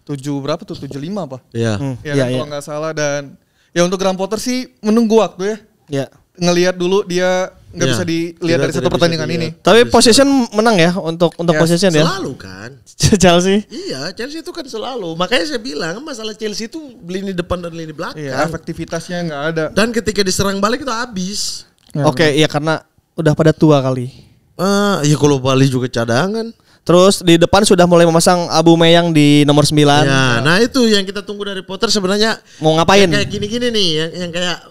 7 berapa tuh? 75 apa? Iya. Ya, kalau nggak salah. Dan ya untuk Graham Potter sih menunggu waktu ya. Ya. Ngelihat dulu dia nggak bisa dilihat dari satu pertandingan ini. Tapi possession menang ya untuk possession ya. Selalu kan. Chelsea. Iya, Chelsea itu kan selalu. Makanya saya bilang masalah Chelsea itu lini depan dan lini belakang. Iya, efektivitasnya nggak ada. Dan ketika diserang balik itu habis. Oke, iya karena udah pada tua kali. Ya kalau Bali juga cadangan. Terus di depan sudah mulai memasang Aubameyang di nomor 9. Ya, nah itu yang kita tunggu dari Potter sebenarnya. Mau ngapain? Kayak gini-gini nih, yang kayak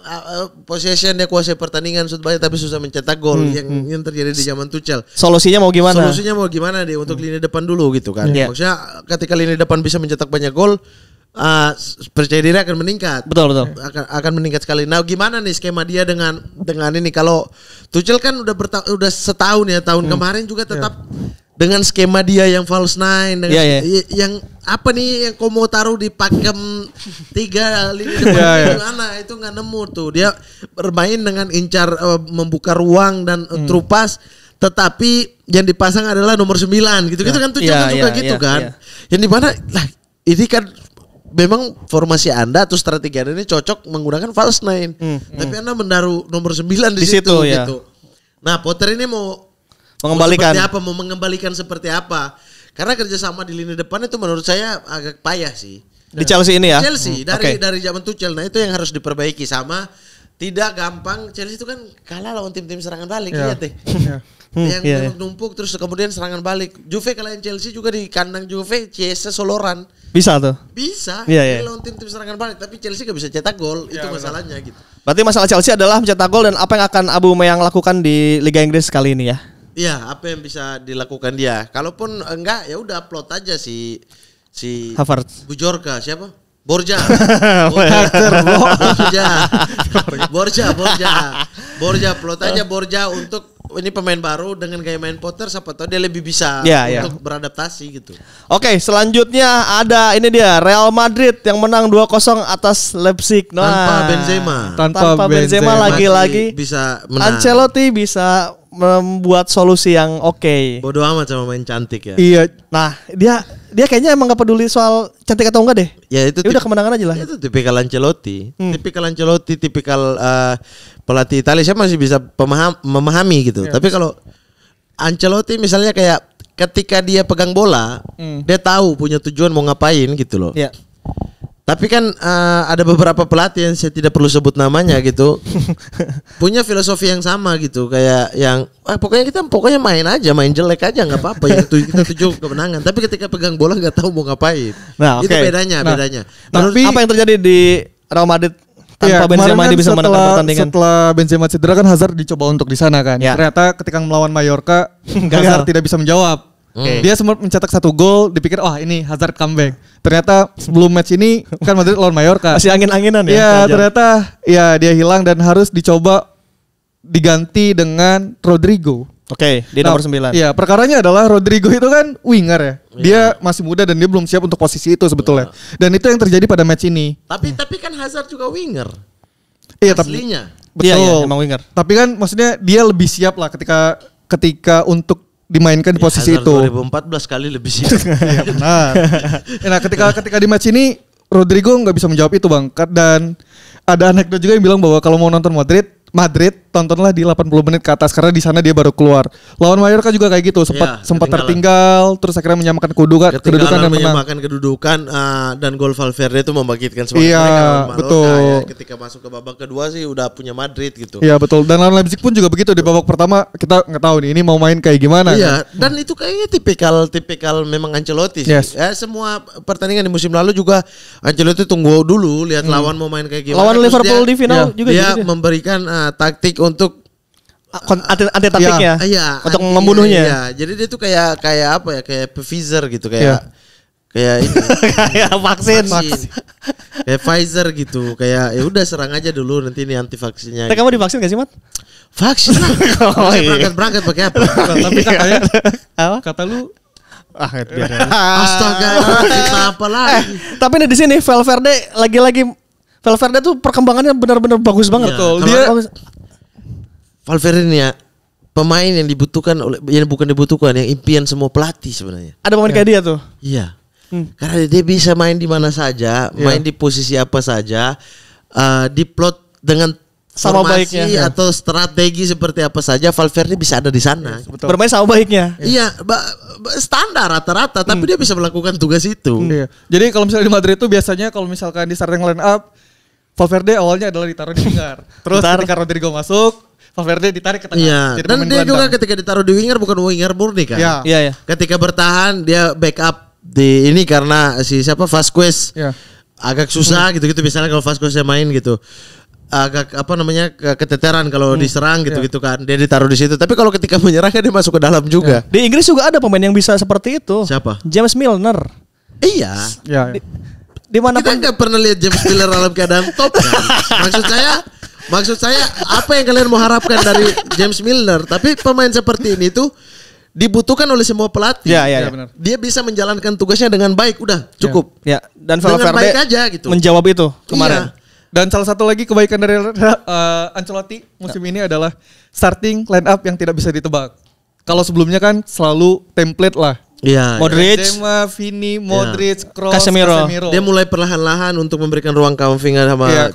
possession dia kuasai pertandingan shoot banyak tapi susah mencetak gol yang terjadi di zaman Tuchel. Solusinya mau gimana? Solusinya mau gimana dia untuk lini depan dulu gitu kan. Yeah. Maksudnya ketika lini depan bisa mencetak banyak gol, percaya diri akan meningkat. Betul. Akan meningkat sekali. Nah, gimana nih skema dia dengan ini? Kalau Tuchel kan udah setahun ya, tahun kemarin juga tetap dengan skema dia yang false nine dengan yang apa nih yang kau mau taruh di pakem 3 lini depan gimana itu nggak nemu tuh. Dia bermain dengan incar membuka ruang dan through pass, tetapi yang dipasang adalah nomor 9 gitu-gitu kan. Tuchel kan suka gitu kan. Yang dimana lah ini kan memang formasi Anda atau strategi Anda ini cocok menggunakan false nine. Tapi Anda mendaruh nomor 9 di situ gitu. Nah, Potter ini mau mengembalikan seperti apa? Karena kerjasama di lini depan itu menurut saya agak payah sih. Di Chelsea ini ya? Chelsea dari zaman Tuchel. Nah, itu yang harus diperbaiki. Sama tidak gampang. Chelsea itu kan kalah lawan tim-tim serangan balik. Lihat deh. Yang numpuk terus kemudian serangan balik. Juve kalahin Chelsea juga di kandang Juve, Chiesa soloran. Bisa tuh. Bisa. Lawan tim-tim serangan balik, tapi Chelsea gak bisa cetak gol. Itu masalahnya gitu. Berarti masalah Chelsea adalah mencetak gol, dan apa yang akan Aubameyang lakukan di Liga Inggris kali ini ya? Iya, apa yang bisa dilakukan dia? Kalaupun enggak, ya udah upload aja si Havertz. Bujorka siapa? Borja. Borja upload aja Borja untuk ini pemain baru dengan gaya main Potter, siapa tahu dia lebih bisa untuk beradaptasi gitu. Oke, selanjutnya ada ini dia Real Madrid yang menang 2-0 atas Leipzig. Tanpa Benzema. Tanpa Benzema lagi-lagi bisa menang. Ancelotti bisa membuat solusi yang oke. Bodoh amat sama main cantik ya. Iya. Nah, dia kayaknya emang gak peduli soal cantik atau enggak deh. Ya itu udah kemenangan aja lah. Itu tipikal Ancelotti. Tipikal pelatih Italia, saya masih bisa memahami gitu. Tapi kalau Ancelotti misalnya kayak ketika dia pegang bola, dia tahu punya tujuan mau ngapain gitu loh. Iya. Tapi kan ada beberapa pelatih yang saya tidak perlu sebut namanya gitu, punya filosofi yang sama gitu, kayak yang pokoknya main aja, main jelek aja nggak apa-apa, yang kita tuju kemenangan. Tapi ketika pegang bola nggak tahu mau ngapain. Nah, itu bedanya. Tapi apa yang terjadi di Real Madrid tanpa Benzema ini bisa menangkan pertandingan? Setelah Benzema cedera kan Hazard dicoba untuk di sana kan. Ternyata ketika melawan Mallorca Hazard tidak bisa menjawab. Dia sempat mencetak 1 gol, dipikir ini Hazard comeback. Ternyata sebelum match ini kan Madrid lawan Mallorca. Masih angin-anginan ya. Iya, ternyata dia hilang dan harus dicoba diganti dengan Rodrigo. Oke, di nomor 9. Iya, perkaranya adalah Rodrigo itu kan winger ya. Dia masih muda dan dia belum siap untuk posisi itu sebetulnya. Dan itu yang terjadi pada match ini. Tapi kan Hazard juga winger. Iya, aslinya. Betul. Iya, emang winger. Tapi kan maksudnya dia lebih siap lah ketika untuk dimainkan di posisi Hazard itu. 2014 kali lebih siap. Iya benar. Nah ketika di match ini Rodrigo nggak bisa menjawab itu bang. Dan ada anekdot juga yang bilang bahwa kalau mau nonton Madrid tontonlah di 80 menit ke atas karena di sana dia baru keluar. Lawan Mallorca juga kayak gitu, sempat tertinggal, terus akhirnya menyamakan kedudukan dan menyamakan kedudukan dan gol Valverde itu membangkitkan semangat mereka Mallorca. Betul. Ya, ketika masuk ke babak kedua sih udah punya Madrid gitu. Iya betul. Dan lawan Leipzig pun juga begitu, di babak pertama kita nggak tahu nih ini mau main kayak gimana. Iya, kan? Dan itu kayaknya tipikal memang Ancelotti sih. Yes. Semua pertandingan di musim lalu juga Ancelotti tunggu dulu lihat lawan mau main kayak gimana. Lawan Liverpool di final juga dia memberikan taktik untuk anti taktiknya untuk membunuhnya. Iya, jadi dia tuh kayak apa ya, kayak Pfizer gitu, kayak ini kayak vaksin. Kayak Pfizer gitu, kayak ya udah serang aja dulu nanti ini anti vaksinnya. Kamu divaksin gak sih, Mat? Vaksin lah. Berangkat pakai apa? Tapi katanya kata lu astaga, kita apa lagi? Tapi nih di sini Valverde tuh perkembangannya benar-benar bagus banget. Betul. Dia Valverde ini ya pemain yang dibutuhkan yang impian semua pelatih sebenarnya. Ada pemain kayak dia tuh. Iya. Karena dia bisa main di mana saja, main di posisi apa saja, diplot dengan sama formasi baiknya atau strategi seperti apa saja, Valverde bisa ada di sana. Betul. Bermain sama baiknya. Iya, standar rata-rata, tapi dia bisa melakukan tugas itu. Iya. Jadi kalau misalnya di Madrid itu biasanya kalau misalkan di starting line up, Valverde awalnya adalah ditaruh di winger. Terus ketika Rodrigo masuk, Valverde ditarik ke tengah. Iya. Dan dia juga ketika ditaruh di winger bukan winger murni kan. Iya. Ketika bertahan dia backup di ini karena Vasquez agak susah gitu-gitu, misalnya kalau Vasquez main gitu. Agak keteteran kalau diserang gitu-gitu kan. Dia ditaruh di situ. Tapi kalau ketika menyerang dia masuk ke dalam juga. Di Inggris juga ada pemain yang bisa seperti itu. Siapa? James Milner. Iya. Di mana kita nggak pernah lihat James Milner dalam keadaan top kan. Maksud saya apa yang kalian mau harapkan dari James Milner? Tapi pemain seperti ini tuh dibutuhkan oleh semua pelatih. Iya. Benar. Dia bisa menjalankan tugasnya dengan baik, udah cukup. Ya. Dan Valverde dengan baik aja gitu. Menjawab itu kemarin. Iya. Dan salah satu lagi kebaikan dari Ancelotti musim ini adalah starting line up yang tidak bisa ditebak. Kalau sebelumnya kan selalu template lah. Iya. Modric, Benzema, Vini, Modric, Kroos, Casemiro. Dia mulai perlahan-lahan untuk memberikan ruang Camavinga sama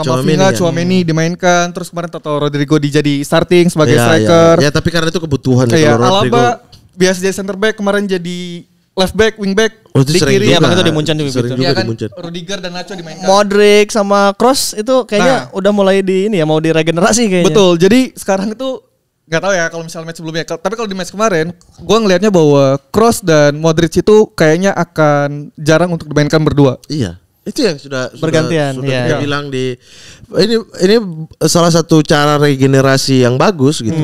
Tchouaméni dimainkan. Terus kemarin Toto Rodrigo jadi starting sebagai striker. Ya, tapi karena itu kebutuhan kalau Rodrigo. Alaba biasa jadi center back, kemarin jadi left back, wing back di kiri. Ya, itu di Munchen juga gitu. Ya kan, Rudiger dan Nacho dimainkan. Modric sama Kroos itu kayaknya udah mulai mau diregenerasi kayaknya. Betul. Jadi sekarang itu nggak tahu ya kalau misalnya match sebelumnya. Tapi kalau di match kemarin, gue ngelihatnya bahwa Kroos dan Modric itu kayaknya akan jarang untuk dimainkan berdua. Iya. Itu yang sudah bergantian. Sudah bilang di ini salah satu cara regenerasi yang bagus gitu.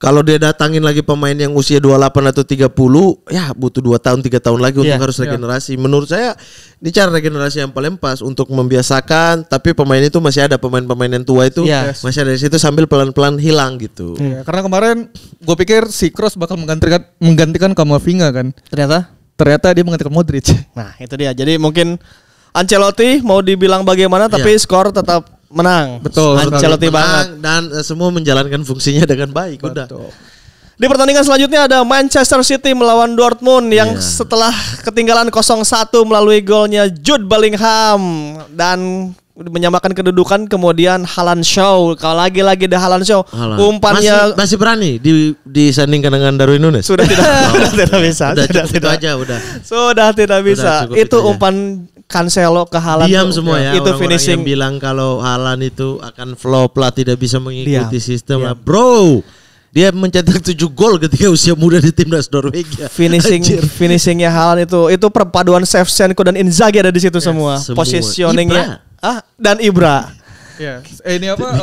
Kalau dia datangin lagi pemain yang usia 28 atau 30, ya butuh 2 tahun 3 tahun lagi untuk harus regenerasi. Menurut saya ini cara regenerasi yang paling pas untuk membiasakan, tapi pemain itu masih ada pemain-pemain yang tua itu masih ada di situ sambil pelan-pelan hilang gitu. Karena kemarin gue pikir si Kroos bakal menggantikan Kamavinga kan. Ternyata dia menggantikan Modric. Nah, itu dia. Jadi mungkin Ancelotti mau dibilang bagaimana tapi skor tetap menang. Betul. Ancelotti banget. Dan semua menjalankan fungsinya dengan baik. Udah. Di pertandingan selanjutnya ada Manchester City melawan Dortmund yang setelah ketinggalan 0-1 melalui golnya Jude Bellingham dan menyamakan kedudukan, kemudian Haaland Shaw. Kalau lagi-lagi ada Haaland Shaw. Umpannya masih berani disandingkan dengan Darwin Núñez. Sudah tidak bisa. Sudah tidak bisa. Itu umpan Cancelo ke Haaland. Diam semua ya. Itu finishing. Yang bilang kalau Haaland itu akan flop lah, tidak bisa mengikuti sistem lah. Bro, dia mencetak 7 gol ketika usia muda di timnas Norwegia. Finishingnya Haaland itu perpaduan Shevchenko dan Inzaghi ada di situ semua. Positioningnya dan Ibra. Ini apa?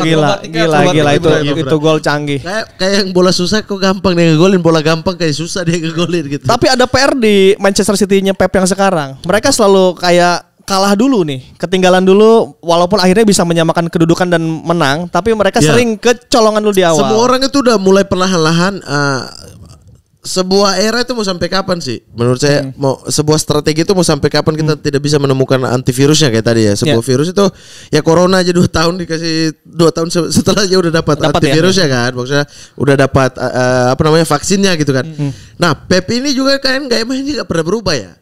Gila itu gol canggih. Kayak yang bola susah kok gampang dia ngegolin, bola gampang kayak susah dia ngegolin gitu. Tapi ada PR di Manchester City-nya Pep yang sekarang. Mereka selalu kayak kalah dulu nih, ketinggalan dulu, walaupun akhirnya bisa menyamakan kedudukan dan menang, tapi mereka sering kecolongan dulu di awal. Semua orang itu udah mulai perlahan-lahan. Sebuah era itu mau sampai kapan sih? Menurut saya mau sebuah strategi itu mau sampai kapan kita tidak bisa menemukan antivirusnya kayak tadi ya. Sebuah virus itu ya corona aja 2 tahun dikasih 2 tahun setelahnya udah dapat antivirusnya kan. Maksudnya udah dapat vaksinnya gitu kan. Nah, Pep ini juga kan gak pernah berubah ya.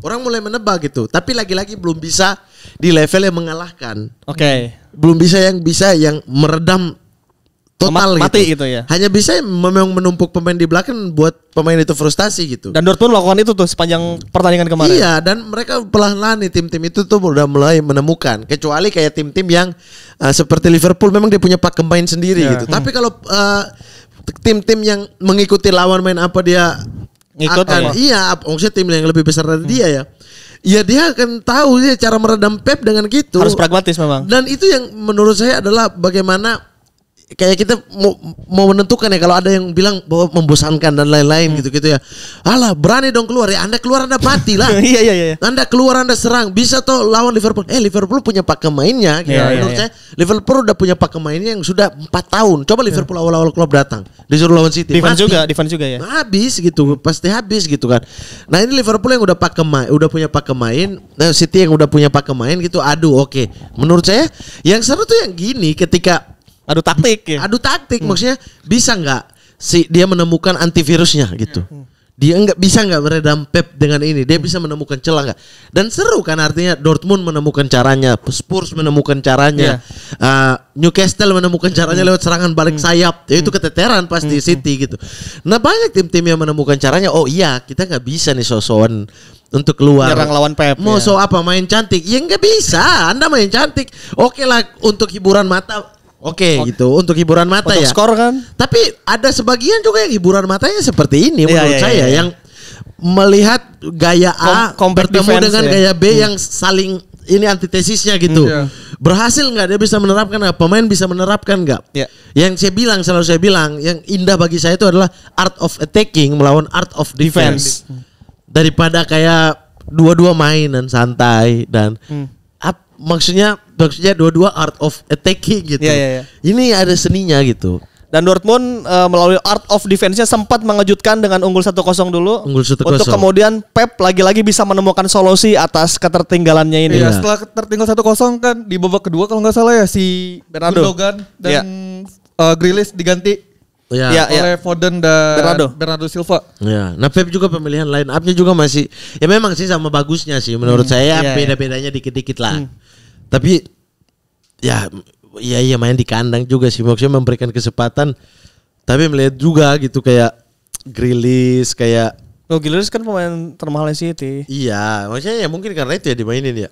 Orang mulai menebak gitu. Tapi lagi-lagi belum bisa di level yang mengalahkan. Belum bisa yang meredam total mati gitu ya. Hanya bisa memang menumpuk pemain di belakang buat pemain itu frustasi gitu. Dan Dortmund melakukan itu tuh sepanjang pertandingan kemarin. Iya, dan mereka perlahan-lahan nih tim-tim itu tuh udah mulai menemukan. Kecuali kayak tim-tim yang seperti Liverpool memang dia punya pakem main sendiri gitu. Tapi kalau tim-tim yang mengikuti lawan main apa dia akan maksudnya tim yang lebih besar dari dia ya. Ya dia akan tahu dia cara meredam Pep dengan gitu. Harus pragmatis memang. Dan itu yang menurut saya adalah bagaimana kayak kita mau menentukan ya, kalau ada yang bilang bahwa membosankan dan lain-lain gitu-gitu ya. Alah, berani dong keluar ya. Anda keluar Anda mati lah. Iya. Anda keluar Anda serang. Bisa toh lawan Liverpool. Liverpool punya pakem mainnya gitu. Menurut saya Liverpool udah punya pakem mainnya yang sudah 4 tahun. Coba Liverpool awal-awal klub datang disuruh lawan City. Defense juga ya. Habis gitu. Pasti habis gitu kan. Nah, ini Liverpool yang udah punya pakem main, City yang udah punya pakem main gitu. Aduh, oke. Menurut saya yang seru tuh yang gini, ketika adu taktik maksudnya bisa nggak dia menemukan antivirusnya gitu. Dia bisa nggak meredam Pep dengan ini. Dia bisa menemukan celah nggak? Dan seru kan, artinya Dortmund menemukan caranya, Spurs menemukan caranya, Newcastle menemukan caranya lewat serangan balik sayap. Itu keteteran pasti City gitu. Nah, banyak tim-tim yang menemukan caranya. Oh iya, kita nggak bisa nih sosokan untuk keluar nyerang lawan Pep. Mau apa main cantik? Ya nggak bisa. Anda main cantik. Oke lah untuk hiburan mata. Oke, gitu untuk hiburan mata untuk ya. Skor kan. Tapi ada sebagian juga yang hiburan matanya seperti ini menurut saya yang melihat gaya A bertemu dengan gaya B yang saling ini antitesisnya gitu. Berhasil nggak dia bisa menerapkan? Pemain bisa menerapkan nggak? Yang selalu saya bilang, yang indah bagi saya itu adalah art of attacking melawan art of defense. Daripada kayak dua-dua main dan santai dan maksudnya dua-dua art of attacking gitu. Ini ada seninya gitu. Dan Dortmund melalui art of defense-nya sempat mengejutkan dengan unggul 1-0 dulu. Untuk kemudian Pep lagi-lagi bisa menemukan solusi atas ketertinggalannya ini. Setelah tertinggal 1-0 kan di babak kedua kalau nggak salah ya si Gundogan dan Grealish diganti oleh Foden dan Bernardo Silva. Nah Pep juga pemilihan line up-nya juga masih ya memang sih sama bagusnya sih menurut saya. Beda-bedanya dikit-dikit lah. Tapi ya main di kandang juga sih, maksudnya memberikan kesempatan. Tapi melihat juga gitu kayak Grealish kayak Grealish kan pemain termahal City. Iya, maksudnya ya mungkin karena itu ya dimainin ya.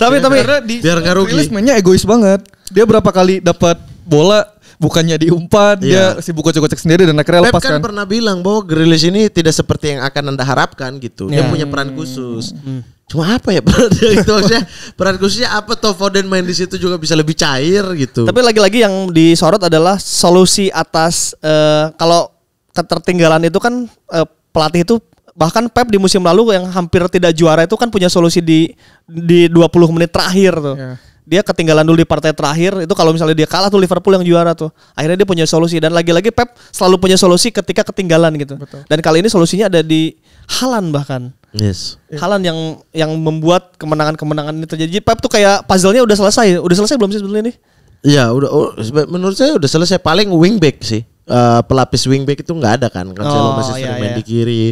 tapi karena biar nggak rugi. Grealish mainnya egois banget. Dia berapa kali dapat bola bukannya diumpan, dia sibuk gocek-gocek sendiri dan akhirnya lepas kan. Pep kan pernah bilang bahwa Grealish ini tidak seperti yang akan Anda harapkan gitu. Dia punya peran khusus. Cuma apa ya peran itu maksudnya peran khususnya apa toh Foden main di situ juga bisa lebih cair gitu. Tapi lagi-lagi yang disorot adalah solusi atas kalau ketertinggalan itu kan pelatih itu bahkan Pep di musim lalu yang hampir tidak juara itu kan punya solusi di 20 menit terakhir tuh. Yeah. Dia ketinggalan dulu di partai terakhir itu kalau misalnya dia kalah tuh Liverpool yang juara tuh. Akhirnya dia punya solusi dan lagi-lagi Pep selalu punya solusi ketika ketinggalan gitu. Betul. Dan kali ini solusinya ada di Haaland bahkan. Yes. Haaland yang membuat kemenangan-kemenangan ini terjadi. Pep tuh kayak puzzle-nya udah selesai. Udah selesai belum sih sebetulnya ini? Iya, menurut saya udah selesai, paling wingback sih. Pelapis wingback itu nggak ada kan. Cancelo masih sering main di kiri.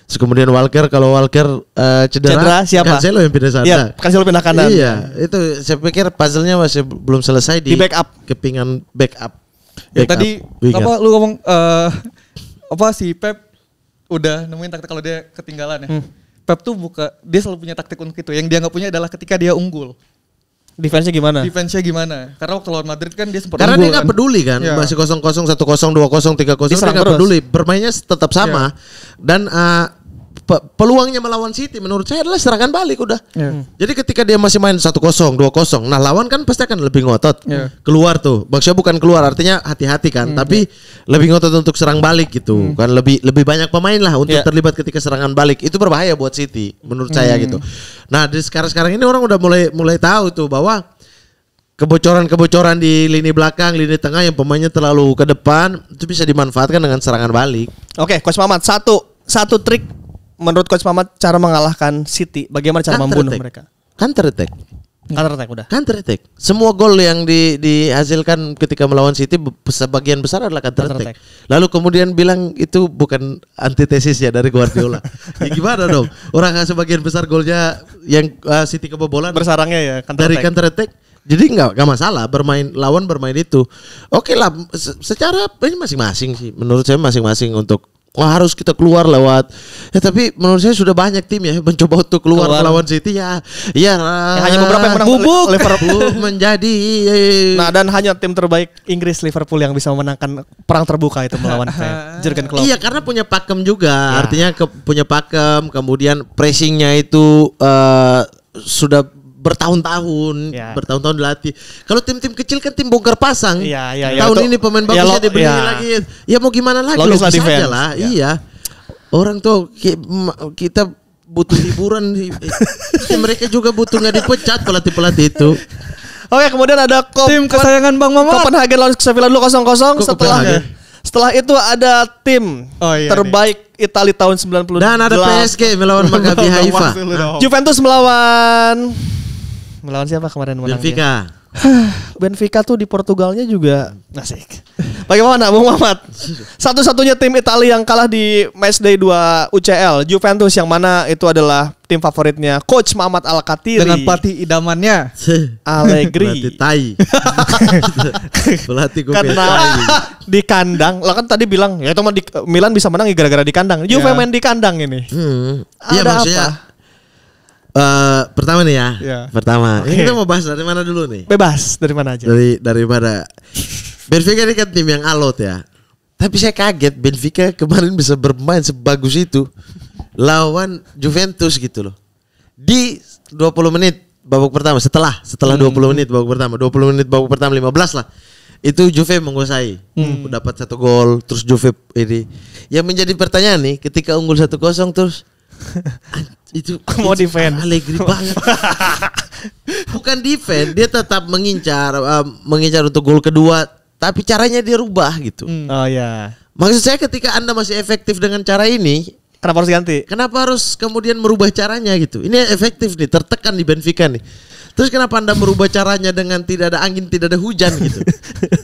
Terus kemudian Walker, kalau Walker cedera siapa? Cancelo yang pindah sana. Iya, Cancelo pindah kanan. Iya, itu saya pikir puzzle-nya masih belum selesai di backup. Kepingan backup. Ya, tadi apa lu ngomong apa si Pep udah nemuin taktik kalau dia ketinggalan ya. Pep tuh dia selalu punya taktik untuk itu. Yang dia nggak punya adalah ketika dia unggul. Defense-nya gimana? Karena waktu lawan Madrid kan dia sempat karena unggul. Dia nggak peduli kan, masih 0-0, 1-0, 2-0, 3-0, dia nggak peduli. Bermainnya tetap sama. Dan peluangnya melawan City menurut saya adalah serangan balik udah. Jadi ketika dia masih main 1-0, 2-0, nah lawan kan pasti akan lebih ngotot. Keluar tuh. Maksudnya bukan keluar, artinya hati-hati kan, tapi lebih ngotot untuk serang balik gitu. Kan lebih banyak pemain lah untuk terlibat ketika serangan balik. Itu berbahaya buat City menurut saya gitu. Nah, di sekarang ini orang udah mulai tahu tuh bahwa kebocoran-kebocoran di lini belakang, lini tengah yang pemainnya terlalu ke depan itu bisa dimanfaatkan dengan serangan balik. Oke, Coach Mamat, satu trik menurut Coach Mamat cara mengalahkan City, bagaimana cara membunuh mereka? Counter attack udah. Counter attack. Semua gol yang dihasilkan ketika melawan City sebagian besar adalah counter attack. Lalu kemudian bilang itu bukan antitesis ya dari Guardiola. Ya gimana dong? Orang sebagian besar golnya yang City kebobolan bersarangnya ya dari counter attack. Jadi nggak masalah lawan bermain itu. Oke lah, secara ini masing-masing sih. Menurut saya masing-masing untuk harus kita keluar lewat. Ya tapi menurut saya sudah banyak tim ya mencoba untuk keluar melawan City ya. Ya hanya beberapa yang menang. Bubuk Liverpool menjadi. Nah, dan hanya tim terbaik Inggris Liverpool yang bisa memenangkan perang terbuka itu melawan Jurgen Klopp. Iya, karena punya pakem juga. Artinya punya pakem, kemudian pressingnya itu sudah bertahun-tahun dilatih. Kalau tim-tim kecil kan tim bongkar pasang. Tahun ini pemain bagusnya dibeli lagi. Ya mau gimana lagi? Logis aja lah. Iya. Orang tuh kita butuh hiburan. Mereka juga butuh nggak dipecat pelatih-pelatih itu. Oke, kemudian ada tim kesayangan Bang Mamat. Copenhagen lawan Sevilla dulu 0-0 setelah itu ada tim terbaik Italia tahun 98. Dan ada PSG melawan Maccabi Haifa. Juventus melawan siapa kemarin menang? Benfica. Benfica tuh di Portugalnya juga asik. Bagaimana Bung Mamat? Satu-satunya tim Italia yang kalah di matchday 2 UCL, Juventus yang mana itu adalah tim favoritnya Coach Mamat Al-Khattiri dengan pelatih idamannya Allegri. Pelatih karena di kandang. Lah kan tadi bilang ya itu Milan bisa menang gara-gara di kandang. Juve main di kandang ini. Iya maksudnya pertama nih ya. Pertama. Ini kita mau bahas dari mana dulu nih? Bebas, dari mana aja. Daripada Benfica ini kan tim yang alot ya. Tapi saya kaget Benfica kemarin bisa bermain sebagus itu lawan Juventus gitu loh. Di 20 menit babak pertama setelah 20 menit babak pertama, 20 menit babak pertama 15 lah. Itu Juve menguasai. Dapat 1 gol terus Juve ini. Yang menjadi pertanyaan nih ketika unggul 1-0 terus itu mau defend Allegri banget. Bukan defend, dia tetap mengincar untuk gol kedua, tapi caranya dia rubah gitu. Oh ya. Maksud saya ketika Anda masih efektif dengan cara ini, kenapa harus ganti? Kenapa harus kemudian merubah caranya gitu? Ini efektif nih, tertekan di Benfica nih. Terus kenapa Anda merubah caranya dengan tidak ada angin, tidak ada hujan gitu?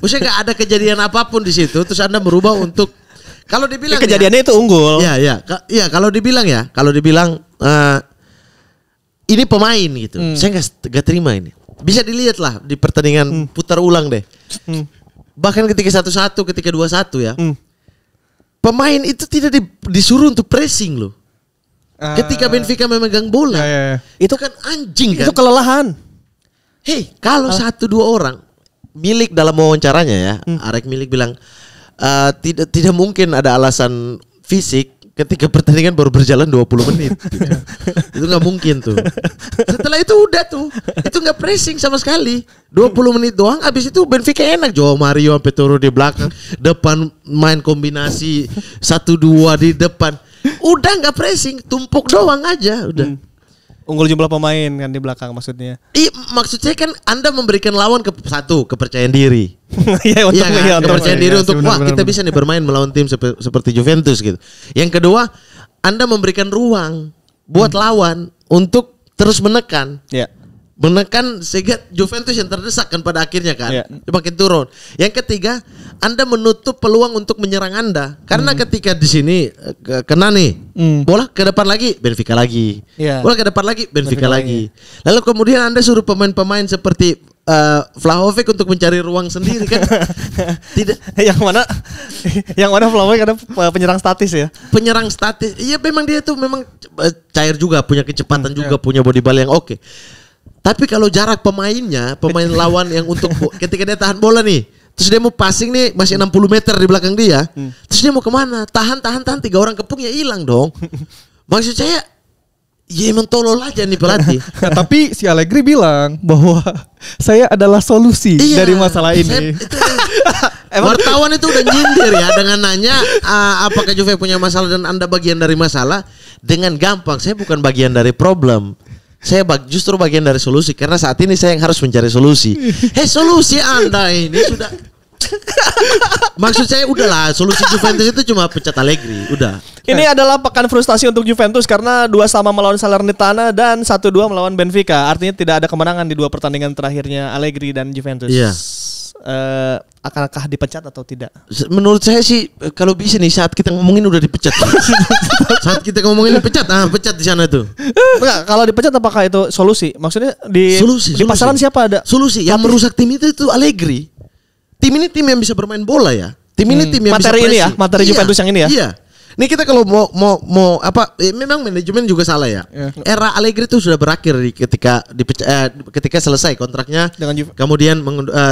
Maksudnya nggak ada kejadian apapun di situ, terus Anda merubah untuk kalau dibilang kejadiannya itu unggul. Iya, kalau dibilang ini pemain gitu. Saya nggak terima ini. Bisa dilihat lah di pertandingan putar ulang deh. Bahkan ketika 1-1, ketika 2-1 ya. Pemain itu tidak disuruh untuk pressing loh. Ketika Benfica memegang bola, itu kan anjing kan. Itu kelelahan. Hei, kalau 1-2 orang Milik dalam wawancaranya ya, Arek Milik bilang tidak mungkin ada alasan fisik ketika pertandingan baru berjalan 20 menit. Gitu. Itu nggak mungkin tuh. Setelah itu udah tuh, itu nggak pressing sama sekali. 20 menit doang. Abis itu Benfica enak. Joao Mario sampai turun di belakang, depan main kombinasi 1-2 di depan. Udah nggak pressing, tumpuk doang aja. Udah. Unggul jumlah pemain kan di belakang maksudnya. Maksud saya kan Anda memberikan lawan kepercayaan diri. Iya, untuk kepercayaan diri untuk benar, kita bisa nih bermain melawan tim seperti Juventus gitu. Yang kedua, Anda memberikan ruang buat lawan untuk terus menekan. Iya. Menekan sehingga Juventus yang terdesak kan pada akhirnya kan. Iya. Makin turun. Yang ketiga, Anda menutup peluang untuk menyerang Anda. Karena ketika di sini kena nih, bola ke depan lagi, Benfica lagi. Iya. Bola ke depan lagi, Benfica lagi. Lalu kemudian Anda suruh pemain-pemain seperti Vlahovic untuk mencari ruang sendiri kan. Tidak. yang mana Vlahovic ada penyerang statis ya. Penyerang statis. Iya memang dia tuh memang cair juga, punya kecepatan juga, punya body ball yang oke. Tapi kalau jarak pemain lawan yang untuk ketika dia tahan bola nih, terus dia mau passing nih masih 60 meter di belakang dia, terus dia mau kemana? Tahan 3 orang kepung ya hilang dong. Maksud saya, ya emang tolol aja nih pelatih. Tapi si Allegri bilang bahwa saya adalah solusi dari masalah ini. Wartawan itu udah nyindir ya dengan nanya apakah Juve punya masalah dan Anda bagian dari masalah dengan gampang. Saya bukan bagian dari problem. Saya justru bagian dari solusi karena saat ini saya yang harus mencari solusi. Solusi Anda ini sudah. Maksud saya udahlah, solusi Juventus itu cuma pecat Allegri, udah. Ini adalah pekan frustasi untuk Juventus karena 2-2 melawan Salernitana dan 1-2 melawan Benfica. Artinya tidak ada kemenangan di 2 pertandingan terakhirnya Allegri dan Juventus. Iya. Akankah dipecat atau tidak? Menurut saya sih kalau bisa nih saat kita ngomongin udah dipecat. Saat kita ngomongin dipecat, pecat di sana tuh. Enggak, kalau dipecat apakah itu solusi? Maksudnya di pasaran siapa ada? Solusi yang merusak tim itu Allegri. Tim ini tim yang bisa bermain bola ya. Tim ini tim yang materi bisa ini ya, materi Juventus yang ini ya. Iya. Nih kita kalau mau apa? Memang manajemen juga salah ya. Era Allegri itu sudah berakhir ketika selesai kontraknya. Dengan kemudian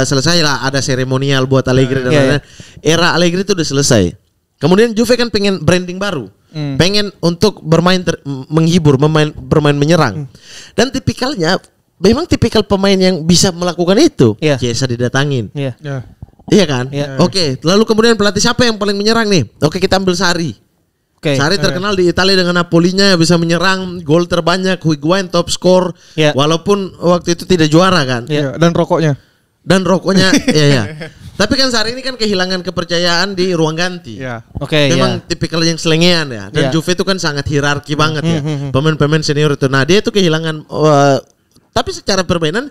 selesai lah ada seremonial buat Allegri dan lain-lain. Era Allegri itu udah selesai. Kemudian Juve kan pengen branding baru. Pengen untuk bermain menghibur, bermain menyerang. Dan tipikalnya memang tipikal pemain yang bisa melakukan itu. Chiesa didatangin. Iya kan? Oke, lalu kemudian pelatih siapa yang paling menyerang nih? Oke, kita ambil Sarri. Sarri terkenal di Italia dengan Napolinya bisa menyerang, gol terbanyak, Higuain top skor, walaupun waktu itu tidak juara kan. Dan rokoknya. Iya. Tapi kan Sarri ini kan kehilangan kepercayaan di ruang ganti. Memang tipikal yang selengean ya. Dan Juve itu kan sangat hierarki banget ya. Pemain-pemain senior itu. Nah, dia itu kehilangan tapi secara permainan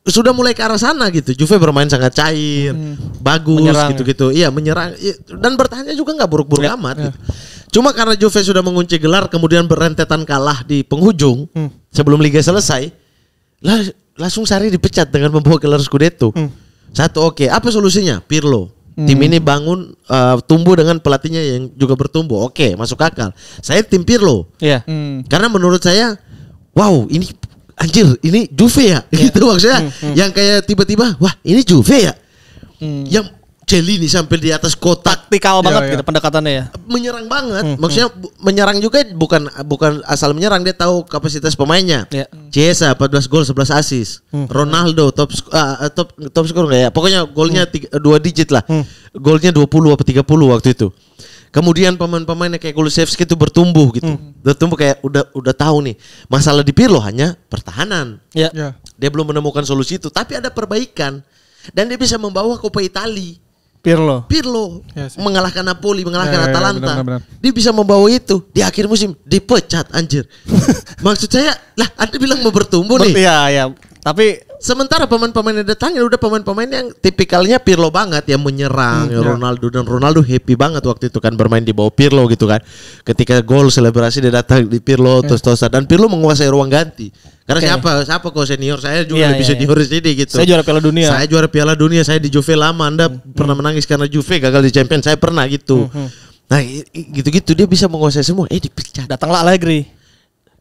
sudah mulai ke arah sana gitu. Juve bermain sangat cair, bagus gitu-gitu. Iya, menyerang dan bertahannya juga nggak buruk-buruk amat gitu. Cuma karena Juve sudah mengunci gelar kemudian berentetan kalah di penghujung sebelum liga selesai, langsung Sarri dipecat dengan membawa gelar Scudetto. Satu apa solusinya? Pirlo. Tim ini bangun tumbuh dengan pelatihnya yang juga bertumbuh. Oke, masuk akal. Saya tim Pirlo. Karena menurut saya, wow, ini anjir, ini Juve ya, gitu maksudnya. Yang kayak tiba-tiba, wah ini Juve ya, yang Celini sampai di atas kotak, taktikal banget gitu pendekatannya ya. Menyerang banget, maksudnya menyerang juga bukan asal menyerang, dia tahu kapasitas pemainnya. Chiesa 14 gol 11 assist, Ronaldo top skor nggak ya, pokoknya golnya 2 digit lah, golnya 20 atau 30 waktu itu. Kemudian pemain-pemainnya kayak Kulusevski itu bertumbuh gitu. Bertumbuh kayak udah tahu nih. Masalah di Pirlo hanya pertahanan. Dia belum menemukan solusi itu, tapi ada perbaikan. Dan dia bisa membawa Coppa Italia. Pirlo mengalahkan Napoli, mengalahkan Atalanta. Benar. Dia bisa membawa itu di akhir musim dipecat anjir. Maksud saya, lah Anda bilang mau bertumbuh nih. Iya. Tapi sementara pemain-pemain yang datangnya udah pemain-pemain yang tipikalnya Pirlo banget, yang menyerang. Ronaldo happy banget waktu itu kan bermain di bawah Pirlo gitu kan. Ketika gol selebrasi dia datang di Pirlo tos-tosan, dan Pirlo menguasai ruang ganti. Karena siapa kok senior saya juga lebih senior di sini gitu. Saya juara Piala Dunia. Saya di Juve lama. Anda pernah menangis karena Juve gagal di Champions. Saya pernah gitu. Nah, gitu-gitu dia bisa menguasai semua. Dipecat. Datanglah Allegri.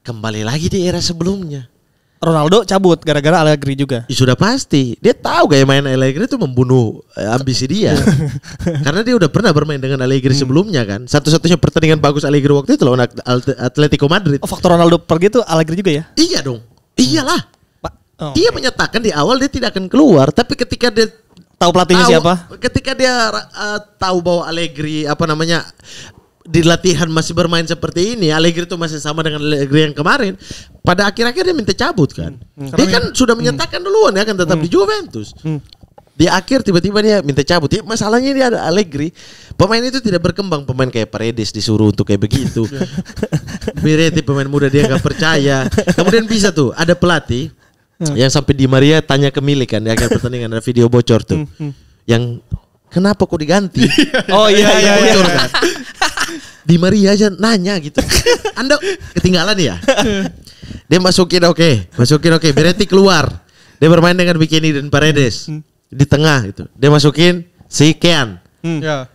Kembali lagi di era sebelumnya. Ronaldo cabut gara-gara Allegri juga. Ya, sudah pasti. Dia tahu gaya main Allegri itu membunuh ambisi dia. Karena dia udah pernah bermain dengan Allegri sebelumnya kan. Satu-satunya pertandingan bagus Allegri waktu itu lawan Atletico Madrid. Oh, faktor Ronaldo pergi tuh Allegri juga ya? Iya dong. Iyalah. Oh. Dia menyatakan di awal dia tidak akan keluar, tapi ketika dia tahu pelatihnya siapa? Ketika dia tahu bahwa Allegri di latihan masih bermain seperti ini, Allegri itu masih sama dengan Allegri yang kemarin. Pada akhir-akhir dia minta cabut kan. Dia kan sudah menyatakan duluan ya akan tetap di Juventus. Di akhir tiba-tiba dia minta cabut. Ya, masalahnya dia ada Allegri. Pemain itu tidak berkembang. Pemain kayak Paredes disuruh untuk kayak begitu. Beretti pemain muda dia nggak percaya. Kemudian bisa tuh ada pelatih yang sampai Di Maria tanya ke milik kan di akhir pertandingan, ada video bocor tuh. Yang kenapa kok diganti? Oh iya. Bocor kan. Di Maria aja nanya gitu. Anda ketinggalan ya? Dia masukin oke. Beretti keluar. Dia bermain dengan Bikini dan Paredes di tengah gitu. Dia masukin si Kean.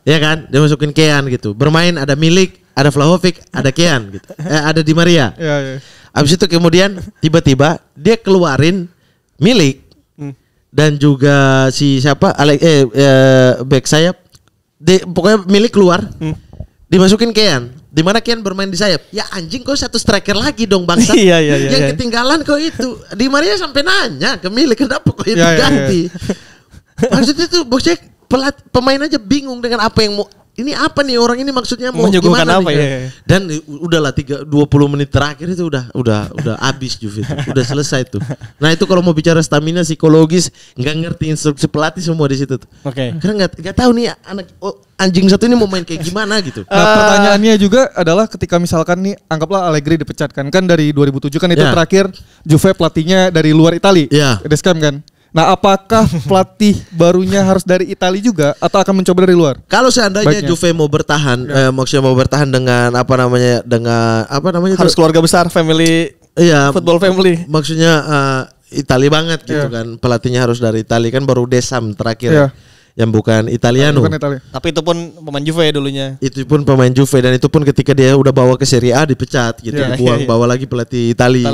Ya kan? Dia masukin Kean gitu. Bermain ada Milik, ada Vlahovic, ada Kean gitu. Ada Di Maria. Iya. Abis itu kemudian tiba-tiba dia keluarin Milik dan juga si siapa back sayap. Pokoknya Milik keluar, dimasukin Kean. Di mana Kean bermain di sayap. Ya anjing, kau satu striker lagi dong bangsa. Iya. Yang ketinggalan kau itu. Di Maria sampai nanya ke Milik kenapa kau itu ganti. Maksudnya tuh bosnya pemain aja bingung dengan apa yang mau. Ini apa nih orang ini maksudnya mau menyuguhkan gimana apa nih? ya? Dan udahlah 20 menit terakhir itu udah habis Juve itu. Udah selesai tuh. Nah, itu kalau mau bicara stamina psikologis, nggak ngerti instruksi pelatih semua di situ tuh. Oke. Karena nggak tahu nih anjing satu ini mau main kayak gimana gitu. Nah, pertanyaannya juga adalah ketika misalkan nih anggaplah Allegri dipecat kan dari 2007 kan itu terakhir Juve pelatihnya dari luar Italia. Deschamps kan. Nah, apakah pelatih barunya harus dari Italia juga atau akan mencoba dari luar? Kalau seandainya Juve mau bertahan, maksudnya mau bertahan dengan apa namanya harus keluarga besar, family, football family. Maksudnya Italia banget gitu kan. Pelatihnya harus dari Italia kan, baru Deschamps terakhir. Yang bukan Italiano. Bukan Italia. Tapi itu pun pemain Juve dulunya. Itu pun pemain Juve dan itu pun ketika dia udah bawa ke Serie A dipecat gitu. Bawa lagi pelatih Italia.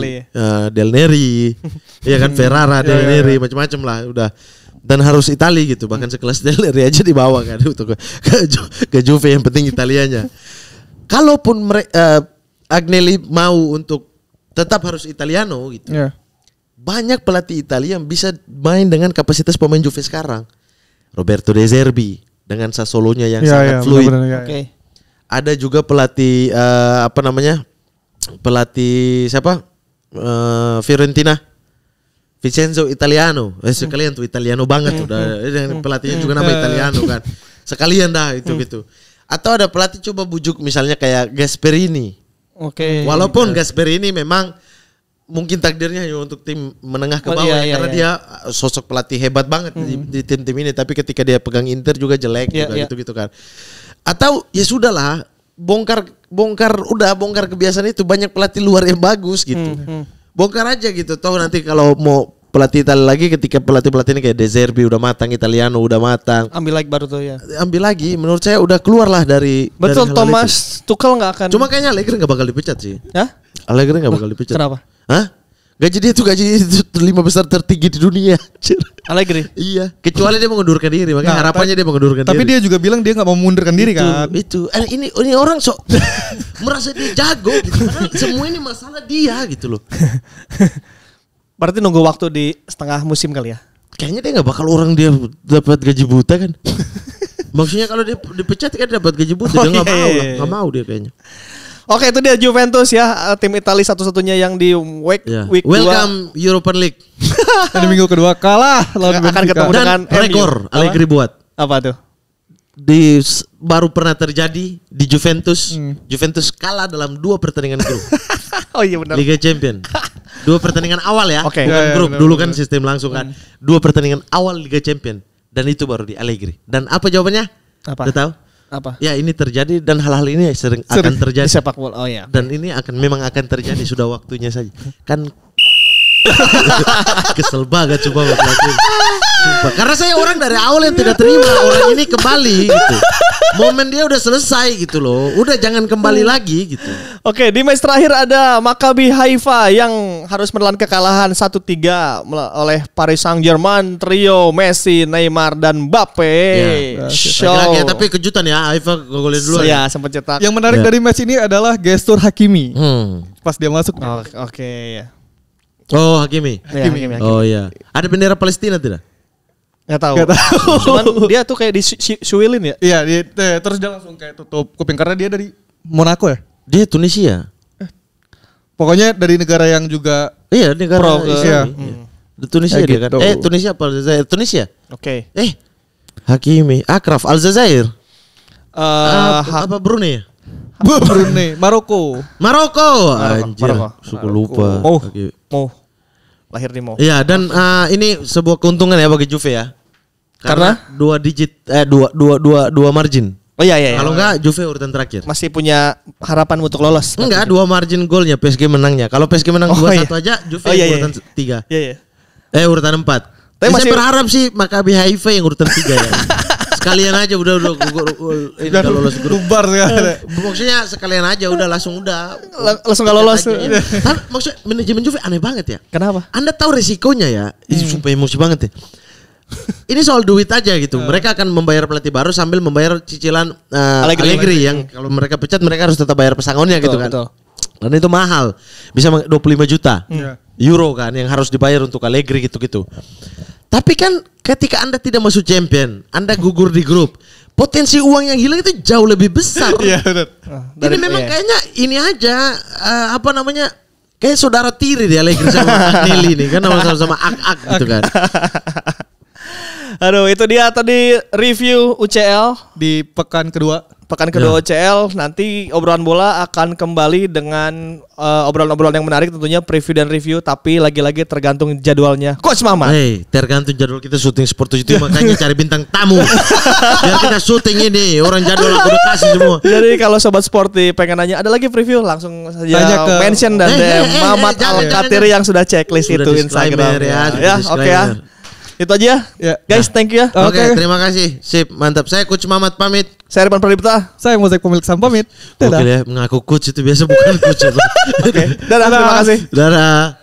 Del Neri. Ya kan Ferrara, Del Neri, macam-macam lah udah. Dan harus Italia gitu. Bahkan sekelas Del Neri aja dibawa kan untuk ke Juve, yang penting Italianya. Kalaupun Agnelli mau untuk tetap harus Italiano gitu. Banyak pelatih Italia yang bisa main dengan kapasitas pemain Juve sekarang. Roberto De Zerbi dengan Sassuolonya yang sangat fluid. Oke. Ada juga pelatih pelatih siapa? Fiorentina. Vincenzo Italiano. Sekalian tuh Italiano banget udah. Pelatihnya juga nama Italiano kan. Sekalian dah itu gitu. Atau ada pelatih coba bujuk misalnya kayak Gasperini. Oke. Walaupun Gasperini memang mungkin takdirnya hanya untuk tim menengah ke bawah karena dia sosok pelatih hebat banget di tim-tim ini, tapi ketika dia pegang Inter juga jelek gitu kan. Atau ya sudahlah, bongkar kebiasaan itu, banyak pelatih luar yang bagus gitu. Bongkar aja gitu. Tahu nanti kalau mau pelatih Italia lagi, ketika pelatih ini kayak De Zerbi udah matang, Italiano udah matang, ambil lagi baru tuh ambil lagi. Menurut saya udah keluar lah dari. Betul, Thomas Tuchel nggak akan. Cuma kayaknya Allegri nggak bakal dipecat sih. Allegri nggak bakal dipecat. Kenapa? Gaji dia tuh gaji 5 besar tertinggi di dunia. Allegri. Iya. Kecuali dia mengundurkan diri, makanya harapannya dia mengundurkan diri. Tapi dia juga bilang dia nggak mau mengundurkan diri kan. Itu. Ini orang sok merasa dia jago gitu. Padahal semua ini masalah dia gitu loh. Berarti nunggu waktu di setengah musim kali ya? Kayaknya dia nggak bakal orang dia dapat gaji buta kan. Maksudnya kalau dia dipecat kan dapat gaji buta, dia nggak mau dia kayaknya. Oke, itu dia Juventus ya, tim Italia satu-satunya yang di week 2. Welcome European League. Di minggu kedua kalah lawan Benfica. Akan ketemu dengan rekor Allegri buat. Apa tuh? Baru pernah terjadi di Juventus. Juventus kalah dalam 2 pertandingan grup. Oh iya benar. Liga Champion. 2 pertandingan awal ya. Bukan grup. Dulu kan sistem langsung kan. 2 pertandingan awal Liga Champion. Dan itu baru di Allegri. Dan apa jawabannya? Apa? Udah tahu? Apa? Ya ini terjadi dan hal-hal ini sering akan terjadi di sepak bola. Oh ya. Dan ini memang akan terjadi, sudah waktunya saja. Kan kesel banget coba pelatih. Sumpah Karena saya orang dari awal yang tidak terima orang ini kembali gitu. Momen dia udah selesai gitu loh. Udah jangan kembali lagi gitu. Oke, di match terakhir ada Maccabi Haifa yang harus menelan kekalahan 1-3 oleh Paris Saint-Germain, trio Messi, Neymar dan Mbappe. Lagi-lagi, tapi kejutan ya, Haifa golin dulu. Ya, sempat cetak. Yang menarik dari match ini adalah gestur Hakimi. Pas dia masuk. Oke, ya. Oh, Hakimi. Hakimi. Oh iya. Ada bendera Palestina tidak? Gak tahu. Cuman dia tuh kayak disuilin ya. Iya, terus dia langsung kayak tutup kuping karena dia dari Monaco ya. Dia Tunisia. Pokoknya dari negara yang juga negara Islami. Tunisia dia kan. Gitu. Tunisia apa Aljazair? Tunisia. Oke. Hakimi, Akraf, Aljazair. Apa Brunei? Brunei, Maroko. Anjir, suka lupa. Lahir di Mo. Iya, dan ini sebuah keuntungan ya bagi Juve ya. Karena 2 digit dua margin. Oh iya. Kalau enggak Juve urutan terakhir. Masih punya harapan untuk lolos. Enggak, 2 margin golnya PSG menangnya. Kalau PSG menang 2-1 aja Juve urutan 3. Iya. Urutan 4. Tapi saya berharap sih Maccabi Haifa yang urutan 3 ya. Sekalian aja udah lolos grup. Bubar ya. Maksudnya sekalian aja udah langsung gak lolos. Maksudnya manajemen Juve aneh banget ya. Kenapa? Anda tahu resikonya ya. Ini sumpah emosi banget ya. Ini soal duit aja gitu. Mereka akan membayar pelatih baru sambil membayar cicilan Allegri yang kalau mereka pecat mereka harus tetap bayar pesangonnya gitu kan. Betul. Dan itu mahal. Bisa 25 juta euro kan yang harus dibayar untuk Allegri gitu-gitu. Tapi kan ketika Anda tidak masuk champion, Anda gugur di grup, potensi uang yang hilang itu jauh lebih besar. Iya benar. Jadi memang kayaknya ini aja kayak saudara tiri dia Allegri sama Agnelli nih kan sama-sama ak-ak gitu kan. Aduh, itu dia tadi review UCL di pekan kedua. UCL. Nanti obrolan bola akan kembali dengan obrolan-obrolan yang menarik, tentunya preview dan review, tapi lagi-lagi tergantung jadwalnya Coach Mamat. Tergantung jadwal kita syuting Sport 7 makanya cari bintang tamu. Biar kita syuting ini, orang jadwal aku udah kasih semua. Jadi kalau sobat Sporty pengen nanya ada lagi preview, langsung saja mention dan DM Mamat Al-Katiri yang sudah checklist itu Instagram ya. Oke ya. Itu aja guys, thank you ya. Oke, terima kasih. Sip, mantap. Saya Coach Mamat pamit. Saya Irfan Pradipta. Saya Mozaik pemilik Sam pamit. Oke ya, mengaku coach itu biasa bukan coach. Oke, dadah, terima kasih. Dadah.